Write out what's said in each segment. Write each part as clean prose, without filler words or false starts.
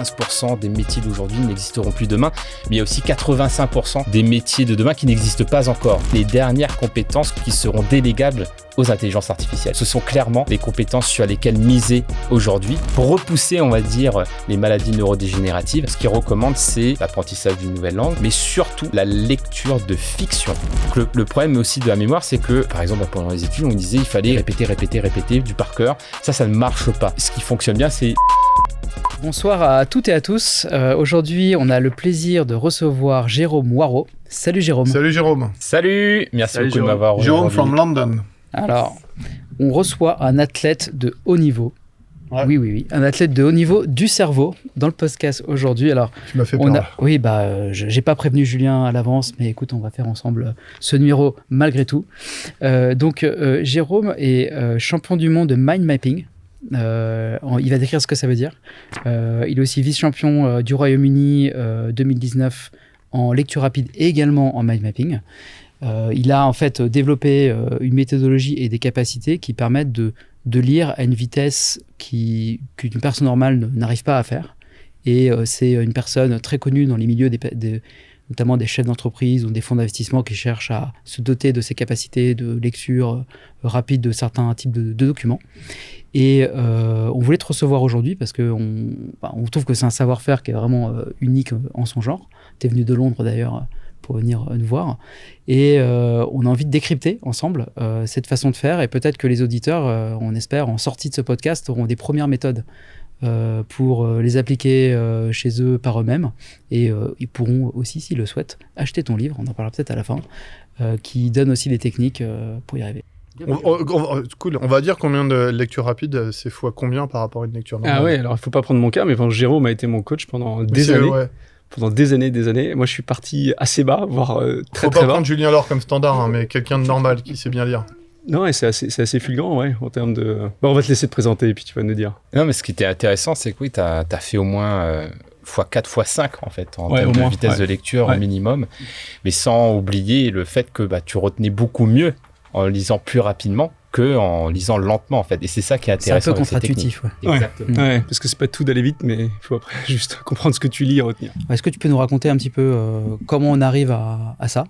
15% des métiers d'aujourd'hui n'existeront plus demain, mais il y a aussi 85% des métiers de demain qui n'existent pas encore. Les dernières compétences qui seront délégables aux intelligences artificielles. Ce sont clairement les compétences sur lesquelles miser aujourd'hui pour repousser, on va dire, les maladies neurodégénératives. Ce qu'ils recommandent, c'est l'apprentissage d'une nouvelle langue, mais surtout la lecture de fiction. Donc le problème aussi de la mémoire, c'est que, par exemple, pendant les études, on disait il fallait répéter du par cœur. Ça ne marche pas. Ce qui fonctionne bien, c'est... Bonsoir à toutes et à tous. Aujourd'hui, on a le plaisir de recevoir Jérôme Waro. Salut Jérôme. Salut Jérôme. Salut, merci beaucoup Jérôme. de m'avoir rejoint. Jérôme from London. Alors, on reçoit un athlète de haut niveau. Ouais. Oui, un athlète de haut niveau du cerveau dans le podcast aujourd'hui. Alors, Tu m'as fait peur. Oui, j'ai pas prévenu Julien à l'avance, mais écoute, on va faire ensemble ce numéro malgré tout. Donc, Jérôme est champion du monde de mind mapping. Il va décrire ce que ça veut dire. Il est aussi vice-champion du Royaume-Uni 2019 en lecture rapide et également en mind mapping. Il a en fait développé une méthodologie et des capacités qui permettent de lire à une vitesse qu'une personne normale n'arrive pas à faire. Et c'est une personne très connue dans les milieux notamment des chefs d'entreprise ou des fonds d'investissement qui cherchent à se doter de ces capacités de lecture rapide de certains types de documents. Et on voulait te recevoir aujourd'hui parce qu'on trouve que c'est un savoir-faire qui est vraiment unique en son genre. Tu es venu de Londres d'ailleurs pour venir nous voir. Et on a envie de décrypter ensemble cette façon de faire. Et peut-être que les auditeurs, on espère, en sortie de ce podcast, auront des premières méthodes pour les appliquer chez eux par eux-mêmes. Et ils pourront aussi, s'ils le souhaitent, acheter ton livre, on en parlera peut-être à la fin, qui donne aussi des techniques pour y arriver. Cool. On va dire combien de lecture rapide, c'est fois combien par rapport à une lecture normale? Ah ouais, alors il faut pas prendre mon cas, mais Jérôme a été mon coach pendant des années. Ouais. Pendant des années. Moi, je suis parti assez bas, voire très Faut très pas bas. prendre Julien Laure comme standard, mais quelqu'un de normal qui sait bien lire. Non, et c'est assez fulgurant, ouais, en termes de... Bon, on va te laisser te présenter et puis tu vas nous dire. Non, mais ce qui était intéressant, c'est que oui, tu as fait au moins x4, x5 en fait, en termes de vitesse de lecture au minimum, mais sans oublier le fait que tu retenais beaucoup mieux en lisant plus rapidement qu'en lisant lentement en fait. Et c'est ça qui est intéressant. C'est un peu contre-intuitif. Exactement. Ouais, parce que c'est pas tout d'aller vite, mais il faut après juste comprendre ce que tu lis et retenir. Est-ce que tu peux nous raconter un petit peu comment on arrive à ça?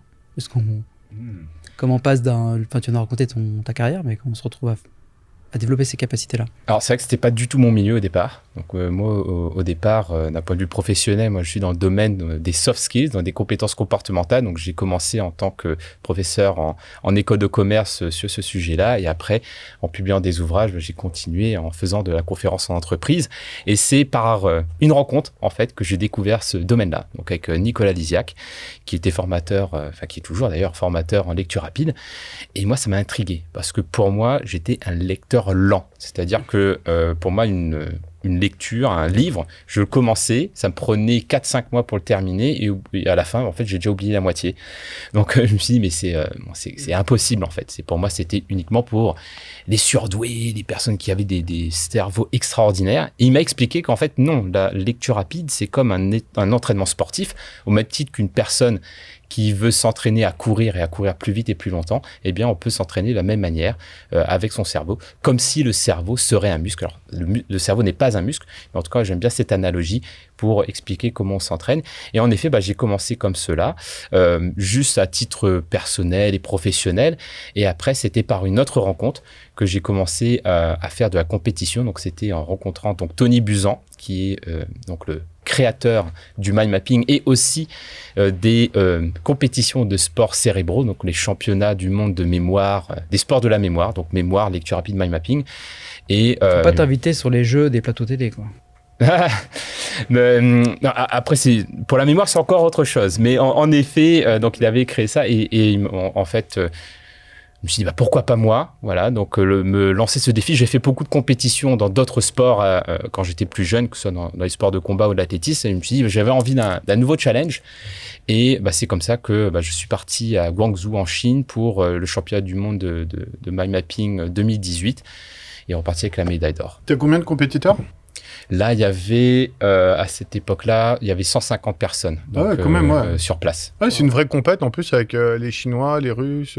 Comment on passe d'un... Enfin, tu nous as raconté ta carrière, mais comment on se retrouve à développer ces capacités-là? Alors, c'est vrai que c'était pas du tout mon milieu au départ. Donc, moi, au départ, d'un point de vue professionnel, moi, je suis dans le domaine des soft skills, dans des compétences comportementales. Donc, j'ai commencé en tant que professeur en école de commerce sur ce sujet-là. Et après, en publiant des ouvrages, j'ai continué en faisant de la conférence en entreprise. Et c'est par une rencontre, en fait, que j'ai découvert ce domaine-là. Donc, avec Nicolas Lisiac, qui était formateur, qui est toujours d'ailleurs formateur en lecture rapide. Et moi, ça m'a intrigué parce que pour moi, j'étais un lecteur lent. C'est-à-dire que pour moi, une lecture, un livre, je le commençais, ça me prenait 4-5 mois pour le terminer et à la fin, en fait, j'ai déjà oublié la moitié. Donc, je me suis dit, mais c'est impossible, en fait. Pour moi, c'était uniquement pour les surdoués, les personnes qui avaient des cerveaux extraordinaires. Et il m'a expliqué qu'en fait, non, la lecture rapide, c'est comme un entraînement sportif, au même titre qu'une personne qui veut s'entraîner à courir et à courir plus vite et plus longtemps, eh bien, on peut s'entraîner de la même manière avec son cerveau, comme si le cerveau serait un muscle. Alors, le cerveau n'est pas un muscle, mais en tout cas, j'aime bien cette analogie pour expliquer comment on s'entraîne. Et en effet, j'ai commencé comme cela, juste à titre personnel et professionnel. Et après, c'était par une autre rencontre que j'ai commencé à faire de la compétition. Donc, c'était en rencontrant Tony Buzan, qui est donc le créateur du mind mapping et aussi des compétitions de sports cérébraux, donc les championnats du monde de mémoire, des sports de la mémoire, donc mémoire, lecture rapide, mind mapping. Et faut pas t'inviter sur les jeux des plateaux télé, quoi. Mais, non, après, pour la mémoire, c'est encore autre chose. Mais en effet, donc il avait créé ça et en fait. Je me suis dit, pourquoi pas moi? Voilà, donc me lancer ce défi. J'ai fait beaucoup de compétitions dans d'autres sports quand j'étais plus jeune, que ce soit dans les sports de combat ou de l'athlétisme. Et je me suis dit, j'avais envie d'un nouveau challenge. Et c'est comme ça que je suis parti à Guangzhou en Chine pour le championnat du monde de mind mapping 2018 et reparti avec la médaille d'or. T'as combien de compétiteurs? Là, il y avait, à cette époque-là, il y avait 150 personnes donc, quand même, sur place. Ouais, c'est une vraie compète en plus avec les Chinois, les Russes,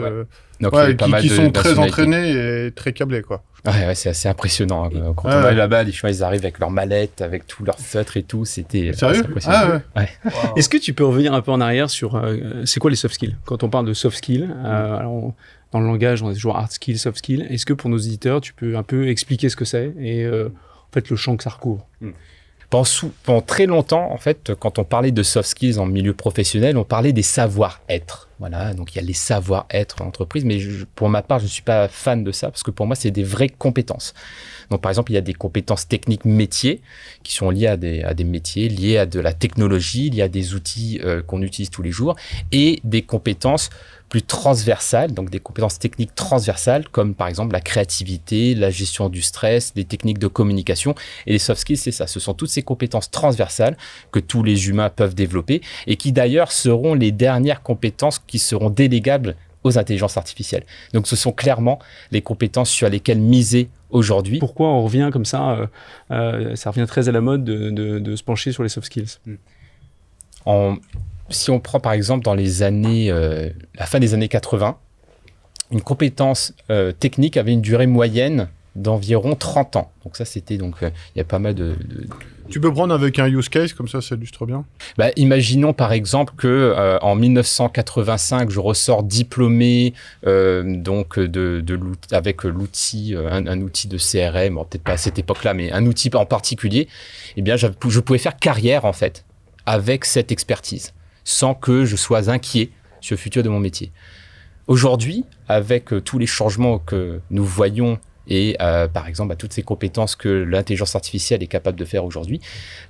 donc, qui sont très entraînés et très câblés, quoi. Ouais, c'est assez impressionnant. Hein. Quand on arrive là-bas, les gens, ils arrivent avec leurs mallettes, avec tout leur feutre et tout. C'était sérieux impressionnant. Ouais. Wow. Est-ce que tu peux revenir un peu en arrière sur c'est quoi les soft skills? Quand on parle de soft skills, alors, dans le langage, on est toujours hard skills, soft skills. Est-ce que pour nos éditeurs, tu peux un peu expliquer ce que c'est et en fait le champ que ça recouvre? Pendant très longtemps, en fait, quand on parlait de soft skills en milieu professionnel, on parlait des savoir-être. Voilà, donc il y a les savoir-être en entreprise, mais pour ma part, je ne suis pas fan de ça parce que pour moi, c'est des vraies compétences. Donc, par exemple, il y a des compétences techniques métiers qui sont liées à des métiers, liées à de la technologie, liées à des outils qu'on utilise tous les jours et des compétences plus transversales, donc des compétences techniques transversales comme par exemple la créativité, la gestion du stress, des techniques de communication. Et les soft skills, c'est ça. Ce sont toutes ces compétences transversales que tous les humains peuvent développer et qui d'ailleurs seront les dernières compétences qui seront délégables aux intelligences artificielles. Donc ce sont clairement les compétences sur lesquelles miser aujourd'hui. Pourquoi on revient comme ça ça revient très à la mode de se pencher sur les soft skills. Si on prend par exemple dans les années, la fin des années 80, une compétence technique avait une durée moyenne d'environ 30 ans. Donc ça, c'était donc il y a pas mal de... Tu peux prendre avec un use case, comme ça illustre bien. Bah, imaginons par exemple que en 1985, je ressors diplômé donc avec l'outil, un outil de CRM, bon, peut-être pas à cette époque-là, mais un outil en particulier. Eh bien, je pouvais faire carrière en fait avec cette expertise, sans que je sois inquiet sur le futur de mon métier. Aujourd'hui, avec tous les changements que nous voyons et par exemple toutes ces compétences que l'intelligence artificielle est capable de faire aujourd'hui,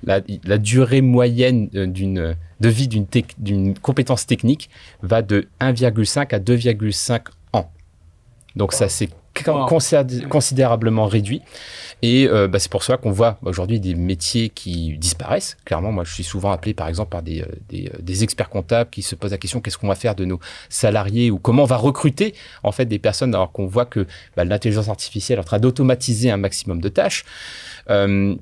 la durée moyenne de vie d'une compétence technique va de 1,5 à 2,5 ans. Donc ça, c'est considérablement réduit. Et c'est pour ça qu'on voit aujourd'hui des métiers qui disparaissent. Clairement, moi, je suis souvent appelé, par exemple, par des experts comptables qui se posent la question qu'est-ce qu'on va faire de nos salariés ou comment on va recruter en fait des personnes alors qu'on voit que l'intelligence artificielle est en train d'automatiser un maximum de tâches. Donc,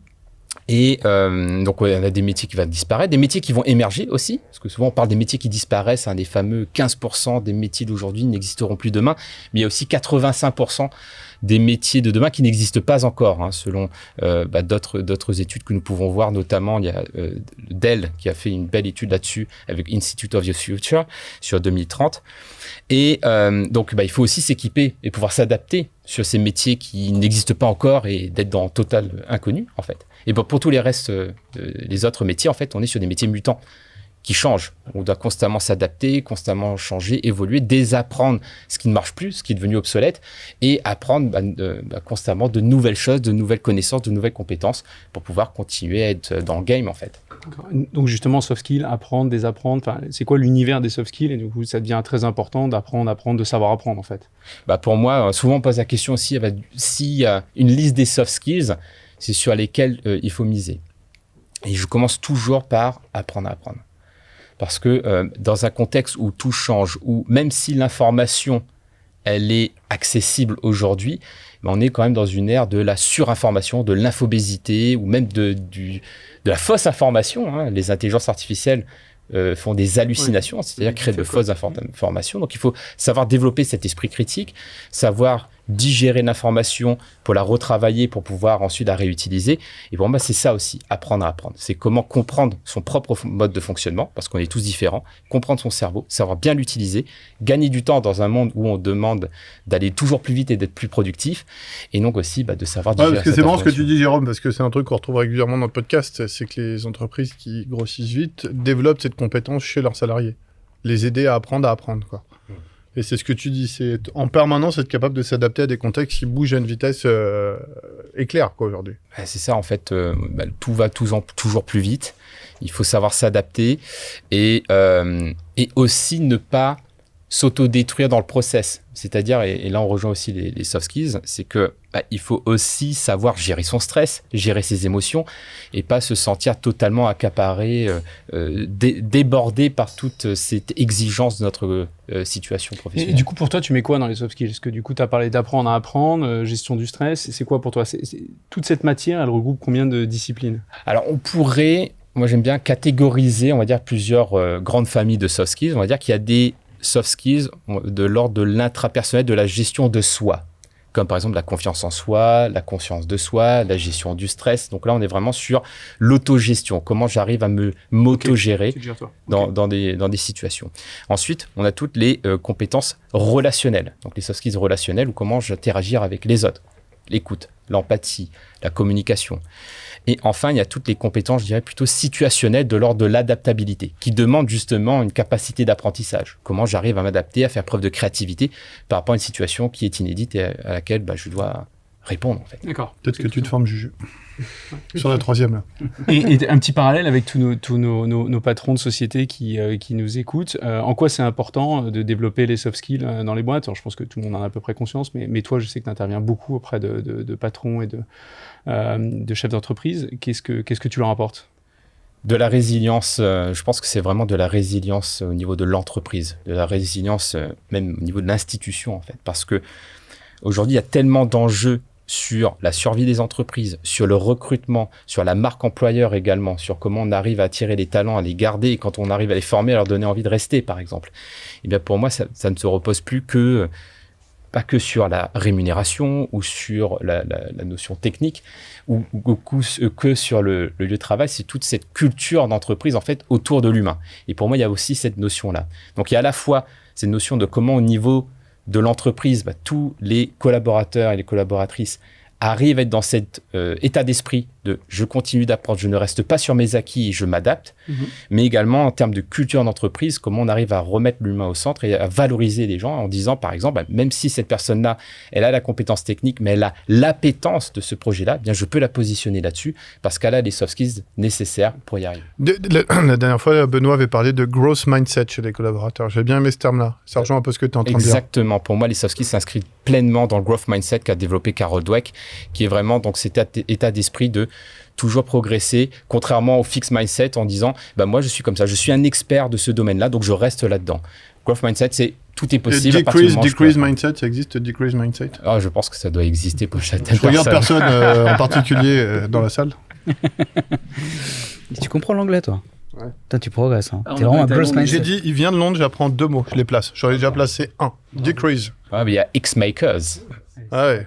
on a des métiers qui vont disparaître, des métiers qui vont émerger aussi, parce que souvent on parle des métiers qui disparaissent, des fameux 15% des métiers d'aujourd'hui n'existeront plus demain, mais il y a aussi 85% des métiers de demain qui n'existent pas encore, selon d'autres études que nous pouvons voir, notamment il y a Dell qui a fait une belle étude là-dessus avec Institute of the Future sur 2030. Et donc il faut aussi s'équiper et pouvoir s'adapter sur ces métiers qui n'existent pas encore et d'être dans total inconnu en fait. Et pour tous les restes, les autres métiers, en fait, on est sur des métiers mutants qui changent. On doit constamment s'adapter, constamment changer, évoluer, désapprendre ce qui ne marche plus, ce qui est devenu obsolète, et apprendre constamment de nouvelles choses, de nouvelles connaissances, de nouvelles compétences pour pouvoir continuer à être dans le game, en fait. Donc justement, soft skills, apprendre, désapprendre, c'est quoi l'univers des soft skills? Et du coup, ça devient très important d'apprendre, de savoir apprendre, en fait. Pour moi, souvent on pose la question aussi, s'il y a une liste des soft skills, c'est sur lesquels il faut miser. Et je commence toujours par apprendre à apprendre. Parce que dans un contexte où tout change, où même si l'information, elle est accessible aujourd'hui, on est quand même dans une ère de la surinformation, de l'infobésité, ou même de la fausse information. Les intelligences artificielles font des hallucinations, c'est-à-dire créent de fausses informations. Donc il faut savoir développer cet esprit critique, savoir digérer l'information pour la retravailler, pour pouvoir ensuite la réutiliser. Et pour moi, c'est ça aussi, apprendre à apprendre. C'est comment comprendre son propre mode de fonctionnement, parce qu'on est tous différents, comprendre son cerveau, savoir bien l'utiliser, gagner du temps dans un monde où on demande d'aller toujours plus vite et d'être plus productif, et donc aussi de savoir digérer parce que cette c'est marrant ce que information. tu dis, Jérôme, parce que c'est un truc qu'on retrouve régulièrement dans le podcast, c'est que les entreprises qui grossissent vite développent cette compétence chez leurs salariés. Les aider à apprendre, quoi. Et c'est ce que tu dis, c'est en permanence être capable de s'adapter à des contextes qui bougent à une vitesse éclair, quoi, aujourd'hui. C'est ça, en fait, tout va toujours plus vite. Il faut savoir s'adapter et aussi ne pas s'auto-détruire dans le process. C'est-à-dire, et là on rejoint aussi les soft skills, c'est que il faut aussi savoir gérer son stress, gérer ses émotions et pas se sentir totalement accaparé, débordé par toute cette exigence de notre situation professionnelle. Et du coup, pour toi, tu mets quoi dans les soft skills? Parce que du coup, tu as parlé d'apprendre à apprendre, gestion du stress. C'est quoi pour toi? Toute cette matière, elle regroupe combien de disciplines? Alors, moi j'aime bien catégoriser, on va dire, plusieurs grandes familles de soft skills. On va dire qu'il y a des soft skills de l'ordre de l'intrapersonnel, de la gestion de soi, comme par exemple la confiance en soi, la conscience de soi, la gestion du stress. Donc là, on est vraiment sur l'autogestion, comment j'arrive à m'autogérer dans des situations. Ensuite, on a toutes les compétences relationnelles, donc les soft skills relationnelles, ou comment j'interagir avec les autres, l'écoute, l'empathie, la communication. Et enfin, il y a toutes les compétences, je dirais, plutôt situationnelles de l'ordre de l'adaptabilité, qui demandent justement une capacité d'apprentissage. Comment j'arrive à m'adapter, à faire preuve de créativité par rapport à une situation qui est inédite et à laquelle je dois répondre, en fait. D'accord. Peut-être que tu te formes, Juju. Sur la troisième, là. Et un petit parallèle avec tous nos patrons de société qui nous écoutent. En quoi c'est important de développer les soft skills dans les boîtes? Alors, je pense que tout le monde en a à peu près conscience, mais toi, je sais que tu interviens beaucoup auprès de patrons et de chefs d'entreprise. Qu'est-ce que tu leur apportes? De la résilience, je pense que c'est vraiment de la résilience au niveau de l'entreprise, de la résilience même au niveau de l'institution, en fait. Parce que aujourd'hui, il y a tellement d'enjeux sur la survie des entreprises, sur le recrutement, sur la marque employeur également, sur comment on arrive à attirer les talents, à les garder, et quand on arrive à les former, à leur donner envie de rester, par exemple. Et bien pour moi, ça ne se repose plus pas que sur la rémunération ou sur la notion technique ou que sur le lieu de travail, c'est toute cette culture d'entreprise en fait autour de l'humain. Et pour moi, il y a aussi cette notion-là. Donc il y a à la fois cette notion de comment au niveau de l'entreprise, tous les collaborateurs et les collaboratrices arrivent à être dans cet état d'esprit de je continue d'apprendre, je ne reste pas sur mes acquis et je m'adapte, mais également en termes de culture d'entreprise, comment on arrive à remettre l'humain au centre et à valoriser les gens en disant par exemple, même si cette personne-là, elle a la compétence technique, mais elle a l'appétence de ce projet-là, bien je peux la positionner là-dessus parce qu'elle a les soft skills nécessaires pour y arriver. La dernière fois, Benoît avait parlé de growth mindset chez les collaborateurs. J'ai bien aimé ce terme-là. Ça rejoint un peu ce que tu es en train de dire. Exactement. Pour moi, les soft skills s'inscrivent pleinement dans le growth mindset qu'a développé Carol Dweck, qui est vraiment donc cet état d'esprit de toujours progresser, contrairement au fixed mindset en disant moi je suis comme ça, je suis un expert de ce domaine-là, donc je reste là-dedans. Growth mindset, c'est tout est possible. Decrease mindset, ça existe, decrease mindset? Je pense que ça doit exister pour certaines personnes. Je regarde personne en particulier dans la salle. Tu comprends l'anglais, toi? Ouais. Toi, tu progresses. T'es vraiment un growth mindset. J'ai dit, il vient de Londres, j'apprends 2 mots, je les place. J'aurais déjà placé un. Decrease. Mais il y a X-Makers. Ah ouais.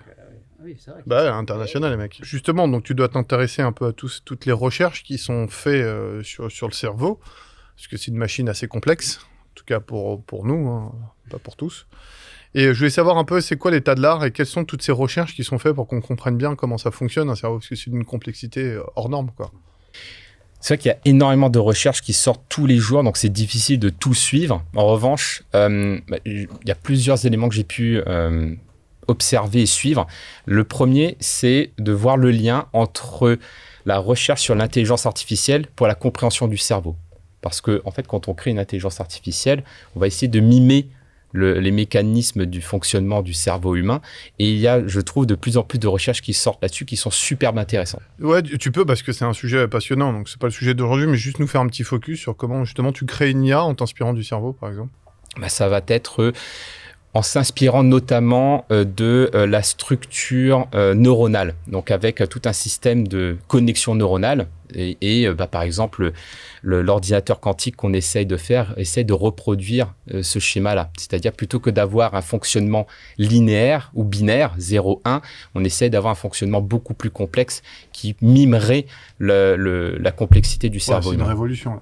Oui, c'est vrai. International, les mecs. Justement, donc tu dois t'intéresser un peu à toutes les recherches qui sont faites sur le cerveau, parce que c'est une machine assez complexe, en tout cas pour nous, hein, pas pour tous. Et je voulais savoir un peu, c'est quoi l'état de l'art et quelles sont toutes ces recherches qui sont faites pour qu'on comprenne bien comment ça fonctionne un cerveau, parce que c'est d'une complexité hors norme, quoi. C'est vrai qu'il y a énormément de recherches qui sortent tous les jours, donc c'est difficile de tout suivre. En revanche, il y a plusieurs éléments que j'ai pu observer et suivre. Le premier, c'est de voir le lien entre la recherche sur l'intelligence artificielle pour la compréhension du cerveau. Parce que, en fait, quand on crée une intelligence artificielle, on va essayer de mimer les mécanismes du fonctionnement du cerveau humain. Et il y a, je trouve, de plus en plus de recherches qui sortent là-dessus qui sont superbe intéressantes. Ouais, tu peux, parce que c'est un sujet passionnant, donc c'est pas le sujet d'aujourd'hui, mais juste nous faire un petit focus sur comment, justement, tu crées une IA en t'inspirant du cerveau, par exemple. Ça va être en s'inspirant notamment de la structure neuronale, donc avec tout un système de connexion neuronale. Et par exemple, l'ordinateur quantique qu'on essaye de faire, essaye de reproduire ce schéma-là. C'est-à-dire, plutôt que d'avoir un fonctionnement linéaire ou binaire, 0-1, on essaie d'avoir un fonctionnement beaucoup plus complexe qui mimerait la complexité du cerveau humain. C'est une révolution, là.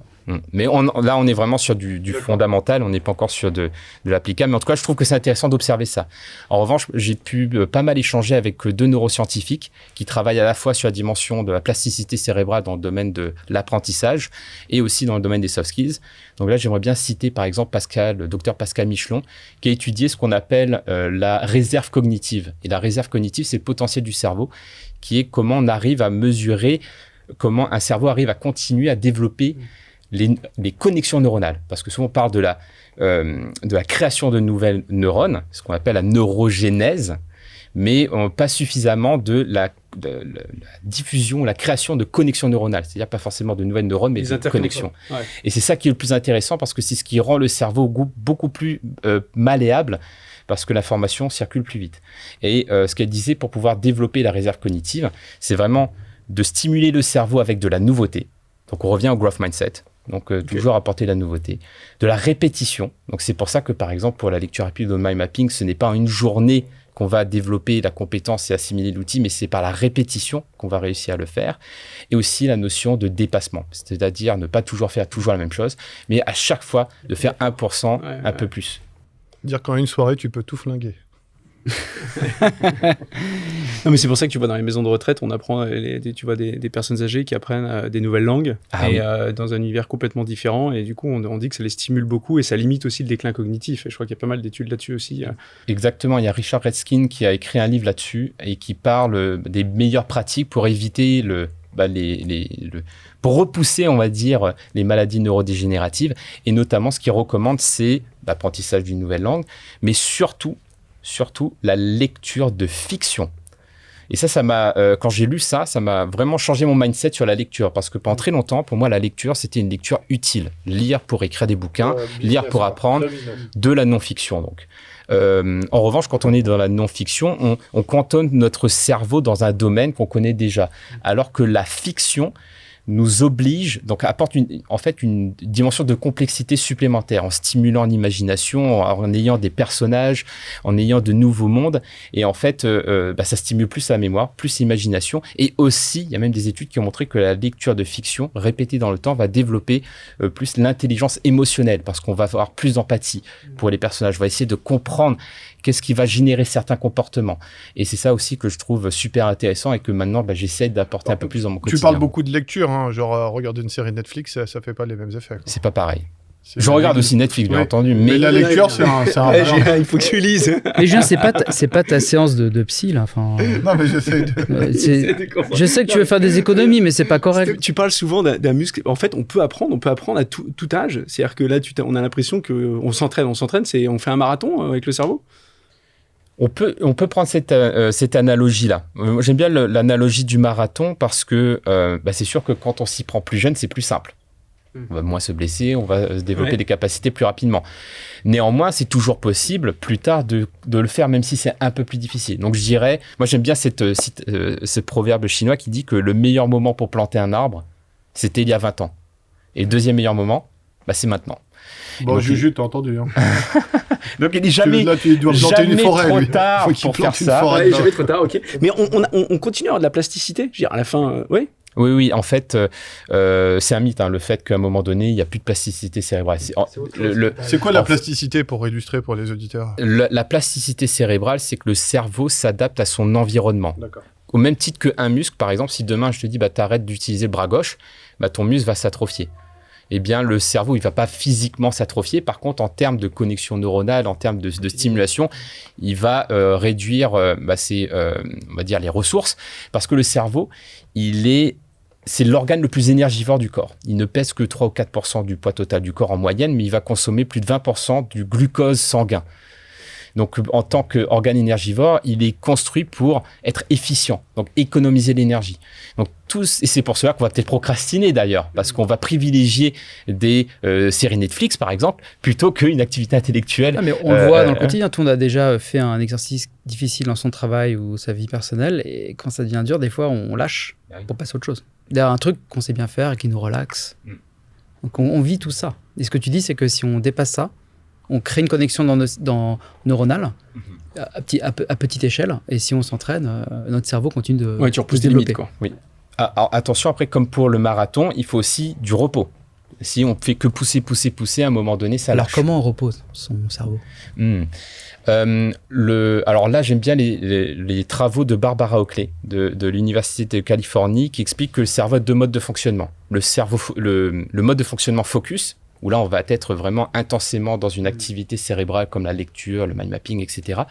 Mais là, on est vraiment sur du fondamental, on n'est pas encore sur de l'applicable. Mais en tout cas, je trouve que c'est intéressant d'observer ça. En revanche, j'ai pu pas mal échanger avec 2 neuroscientifiques qui travaillent à la fois sur la dimension de la plasticité cérébrale dans le domaine de l'apprentissage et aussi dans le domaine des soft skills. Donc là, j'aimerais bien citer par exemple le docteur Pascal Michelon, qui a étudié ce qu'on appelle la réserve cognitive. Et la réserve cognitive, c'est le potentiel du cerveau, qui est comment on arrive à mesurer, comment un cerveau arrive à continuer à développer les connexions neuronales, parce que souvent on parle de la création de nouvelles neurones, ce qu'on appelle la neurogénèse, mais pas suffisamment de la diffusion, la création de connexions neuronales, c'est-à-dire pas forcément de nouvelles neurones, mais de connexions. Ouais. Et c'est ça qui est le plus intéressant, parce que c'est ce qui rend le cerveau beaucoup plus malléable, parce que l'information circule plus vite. Et ce qu'elle disait, pour pouvoir développer la réserve cognitive, c'est vraiment de stimuler le cerveau avec de la nouveauté. Donc on revient au growth mindset. Donc, toujours apporter la nouveauté. De la répétition. Donc, c'est pour ça que, par exemple, pour la lecture rapide de mind mapping, ce n'est pas en une journée qu'on va développer la compétence et assimiler l'outil, mais c'est par la répétition qu'on va réussir à le faire. Et aussi la notion de dépassement, c'est-à-dire ne pas toujours faire toujours la même chose, mais à chaque fois de faire 1% un peu plus. Dire qu'en une soirée, tu peux tout flinguer. Non, mais c'est pour ça que tu vois dans les maisons de retraite, on apprend tu vois des personnes âgées qui apprennent des nouvelles langues dans un univers complètement différent, et du coup on dit que ça les stimule beaucoup et ça limite aussi le déclin cognitif, et je crois qu'il y a pas mal d'études là-dessus aussi. Exactement, il y a Richard Redskin qui a écrit un livre là-dessus et qui parle des meilleures pratiques pour éviter pour repousser, on va dire, les maladies neurodégénératives, et notamment ce qu'il recommande, c'est l'apprentissage d'une nouvelle langue, mais surtout la lecture de fiction. Et ça m'a, quand j'ai lu ça m'a vraiment changé mon mindset sur la lecture, parce que pendant très longtemps, pour moi, la lecture, c'était une lecture utile. Lire pour écrire des bouquins, lire pour apprendre, de la non-fiction, donc. En revanche, quand on est dans la non-fiction, on cantonne notre cerveau dans un domaine qu'on connaît déjà, alors que la fiction nous oblige, donc apporte une dimension de complexité supplémentaire en stimulant l'imagination, en ayant des personnages, en ayant de nouveaux mondes. Et en fait, ça stimule plus la mémoire, plus l'imagination. Et aussi, il y a même des études qui ont montré que la lecture de fiction répétée dans le temps va développer plus l'intelligence émotionnelle, parce qu'on va avoir plus d'empathie pour les personnages. On va essayer de comprendre qu'est-ce qui va générer certains comportements. Et c'est ça aussi que je trouve super intéressant et que maintenant, j'essaie d'apporter un peu plus dans mon quotidien. Tu parles beaucoup de lecture, hein, genre regarder une série Netflix, ça fait pas les mêmes effets. Quoi. C'est pas pareil. Je regarde aussi Netflix, bien entendu. Mais la lecture, c'est un il faut que tu lises. Mais Julien, c'est pas ta séance de psy, là. Enfin, non, mais j'essaie de... Je sais que tu veux faire des économies, mais c'est pas correct. Tu parles souvent d'un muscle. En fait, on peut apprendre à tout âge. C'est-à-dire que là, on a l'impression qu'on s'entraîne, on fait un marathon avec le cerveau. On peut prendre cette analogie-là. Moi, j'aime bien l'analogie du marathon parce que c'est sûr que quand on s'y prend plus jeune, c'est plus simple. On va moins se blesser, on va se développer des capacités plus rapidement. Néanmoins, c'est toujours possible plus tard de le faire, même si c'est un peu plus difficile. Donc je dirais, moi j'aime bien ce proverbe chinois qui dit que le meilleur moment pour planter un arbre, c'était il y a 20 ans. Et le deuxième meilleur moment, c'est maintenant. Bon, Juju, t'as entendu. Hein. Donc il dit jamais, tu dois planter une forêt, trop lui. tard pour faire ça. Jamais trop tard, ok. Mais on continue à avoir de la plasticité. Je veux dire, à la fin, oui. Oui, en fait, c'est un mythe, le fait qu'à un moment donné, il n'y a plus de plasticité cérébrale. C'est quoi la plasticité, pour illustrer pour les auditeurs? La plasticité cérébrale, c'est que le cerveau s'adapte à son environnement. D'accord. Au même titre qu'un muscle, par exemple, si demain je te dis t'arrêtes d'utiliser le bras gauche, ton muscle va s'atrophier. Eh bien, le cerveau, il va pas physiquement s'atrophier. Par contre, en termes de connexion neuronale, en termes de stimulation, il va réduire on va dire, les ressources. Parce que le cerveau, c'est l'organe le plus énergivore du corps. Il ne pèse que 3 ou 4% du poids total du corps en moyenne, mais il va consommer plus de 20% du glucose sanguin. Donc, en tant qu'organe énergivore, il est construit pour être efficient, donc économiser l'énergie. Donc, et c'est pour cela qu'on va peut-être procrastiner d'ailleurs, parce qu'on va privilégier des séries Netflix, par exemple, plutôt qu'une activité intellectuelle. Ah, mais on le voit dans le quotidien. Tout le monde a déjà fait un exercice difficile dans son travail ou sa vie personnelle, et quand ça devient dur, des fois, on lâche pour passer à autre chose. D'ailleurs, un truc qu'on sait bien faire et qui nous relaxe. Donc, on vit tout ça. Et ce que tu dis, c'est que si on dépasse ça, on crée une connexion neuronale à petite échelle, et si on s'entraîne, notre cerveau continue de tu repousses se des développer. limites, quoi. Oui. Alors, attention, après, comme pour le marathon, il faut aussi du repos. Si on fait que pousser, à un moment donné, ça lâche. Alors, comment on repose son cerveau? Alors là, j'aime bien les travaux de Barbara Oakley de l'Université de Californie qui expliquent que le cerveau a 2 modes de fonctionnement. Le mode de fonctionnement focus, où là, on va être vraiment intensément dans une activité cérébrale comme la lecture, le mind mapping, etc.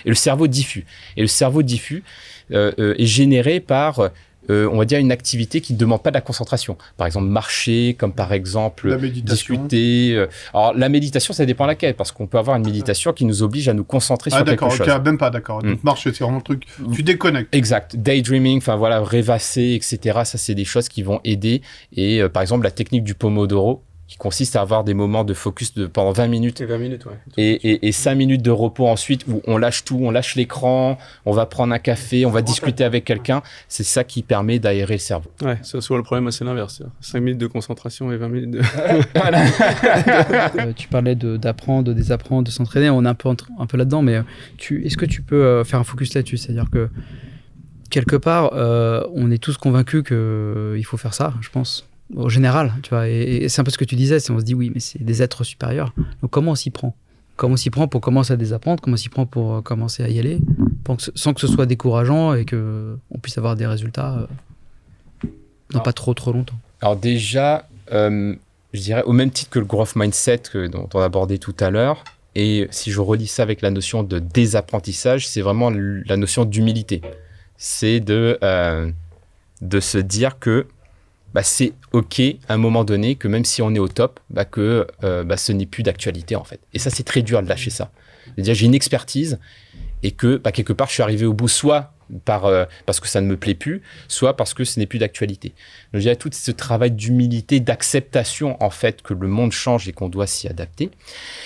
Et le cerveau diffus. Et le cerveau diffus est généré par, on va dire, une activité qui ne demande pas de la concentration. Par exemple, marcher, comme par exemple discuter. Alors, la méditation, ça dépend laquelle, parce qu'on peut avoir une méditation qui nous oblige à nous concentrer sur quelque chose. Ah, même pas, d'accord. Donc, marcher, c'est vraiment le truc, tu déconnectes. Exact. Daydreaming, enfin voilà, rêvasser, etc. Ça, c'est des choses qui vont aider. Et par exemple, la technique du Pomodoro, qui consiste à avoir des moments de focus pendant 20 minutes. Et 20 minutes, ouais. Et 5 minutes de repos ensuite, où on lâche tout, on lâche l'écran, on va prendre un café, on va discuter avec quelqu'un. C'est ça qui permet d'aérer le cerveau. Ouais, ça, souvent le problème, c'est l'inverse. 5 minutes de concentration et 20 minutes de... Tu parlais d'apprendre, de désapprendre, de s'entraîner. On est un peu là-dedans, mais est-ce que tu peux faire un focus là-dessus? C'est-à-dire que quelque part, on est tous convaincus qu'il faut faire ça, je pense. Au général, tu vois, et c'est un peu ce que tu disais, on se dit oui, mais c'est des êtres supérieurs. Donc comment on s'y prend? Comment on s'y prend pour commencer à désapprendre? Comment on s'y prend pour commencer à y aller, sans que ce soit décourageant et qu'on puisse avoir des résultats dans pas trop longtemps? Alors déjà, je dirais au même titre que le growth mindset dont on a abordé tout à l'heure, et si je relis ça avec la notion de désapprentissage, c'est vraiment la notion d'humilité. C'est de se dire que c'est OK à un moment donné que même si on est au top, que ce n'est plus d'actualité en fait. Et ça, c'est très dur de lâcher ça. C'est-à-dire, j'ai une expertise et que quelque part, je suis arrivé au bout soit parce que ça ne me plaît plus, soit parce que ce n'est plus d'actualité. Donc, je dirais tout ce travail d'humilité, d'acceptation en fait que le monde change et qu'on doit s'y adapter.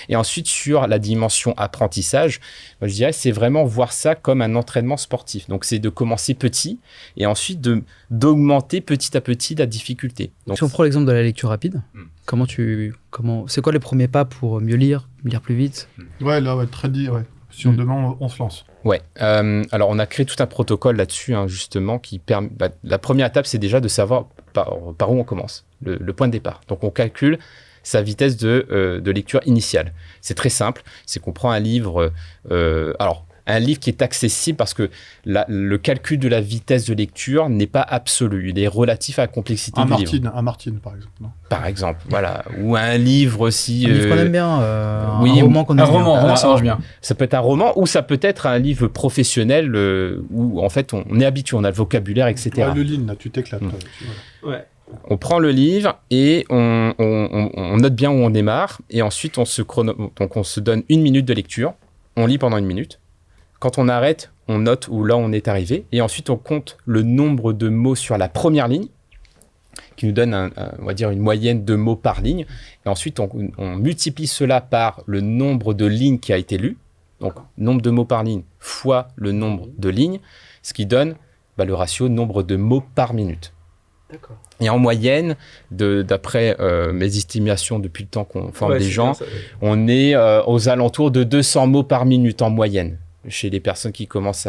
Et ensuite, sur la dimension apprentissage, je dirais c'est vraiment voir ça comme un entraînement sportif. Donc, c'est de commencer petit et ensuite d'augmenter petit à petit la difficulté. Donc, si on prend l'exemple de la lecture rapide, c'est quoi les premiers pas pour mieux lire plus vite? Ouais, là, très dit, ouais. Sur demain, on se lance. Ouais. Alors, on a créé tout un protocole là-dessus, justement, qui permet. La première étape, c'est déjà de savoir par où on commence, le point de départ. Donc, on calcule sa vitesse de lecture initiale. C'est très simple. C'est qu'on prend un livre. Un livre qui est accessible parce que le calcul de la vitesse de lecture n'est pas absolu. Il est relatif à la complexité du livre. Un Martine, par exemple. Non, par exemple, voilà. Ou un livre aussi. Un livre qu'on aime bien. Oui, un roman qu'on aime bien. Un roman, ça marche bien. Ça peut être un roman ou ça peut être un livre professionnel où en fait on est habitué, on a le vocabulaire, etc. Ouais, le lean, là, tu t'éclates. Ouais. On prend le livre et on note bien où on démarre et ensuite on se donne 1 minute de lecture. On lit pendant 1 minute. Quand on arrête, on note où là on est arrivé et ensuite on compte le nombre de mots sur la première ligne qui nous donne on va dire une moyenne de mots par ligne et ensuite on multiplie cela par le nombre de lignes qui a été lu, donc nombre de mots par ligne fois le nombre de lignes, ce qui donne le ratio nombre de mots par minute. D'accord. Et en moyenne, d'après mes estimations depuis le temps qu'on forme des gens, on est aux alentours de 200 mots par minute en moyenne chez les personnes qui commencent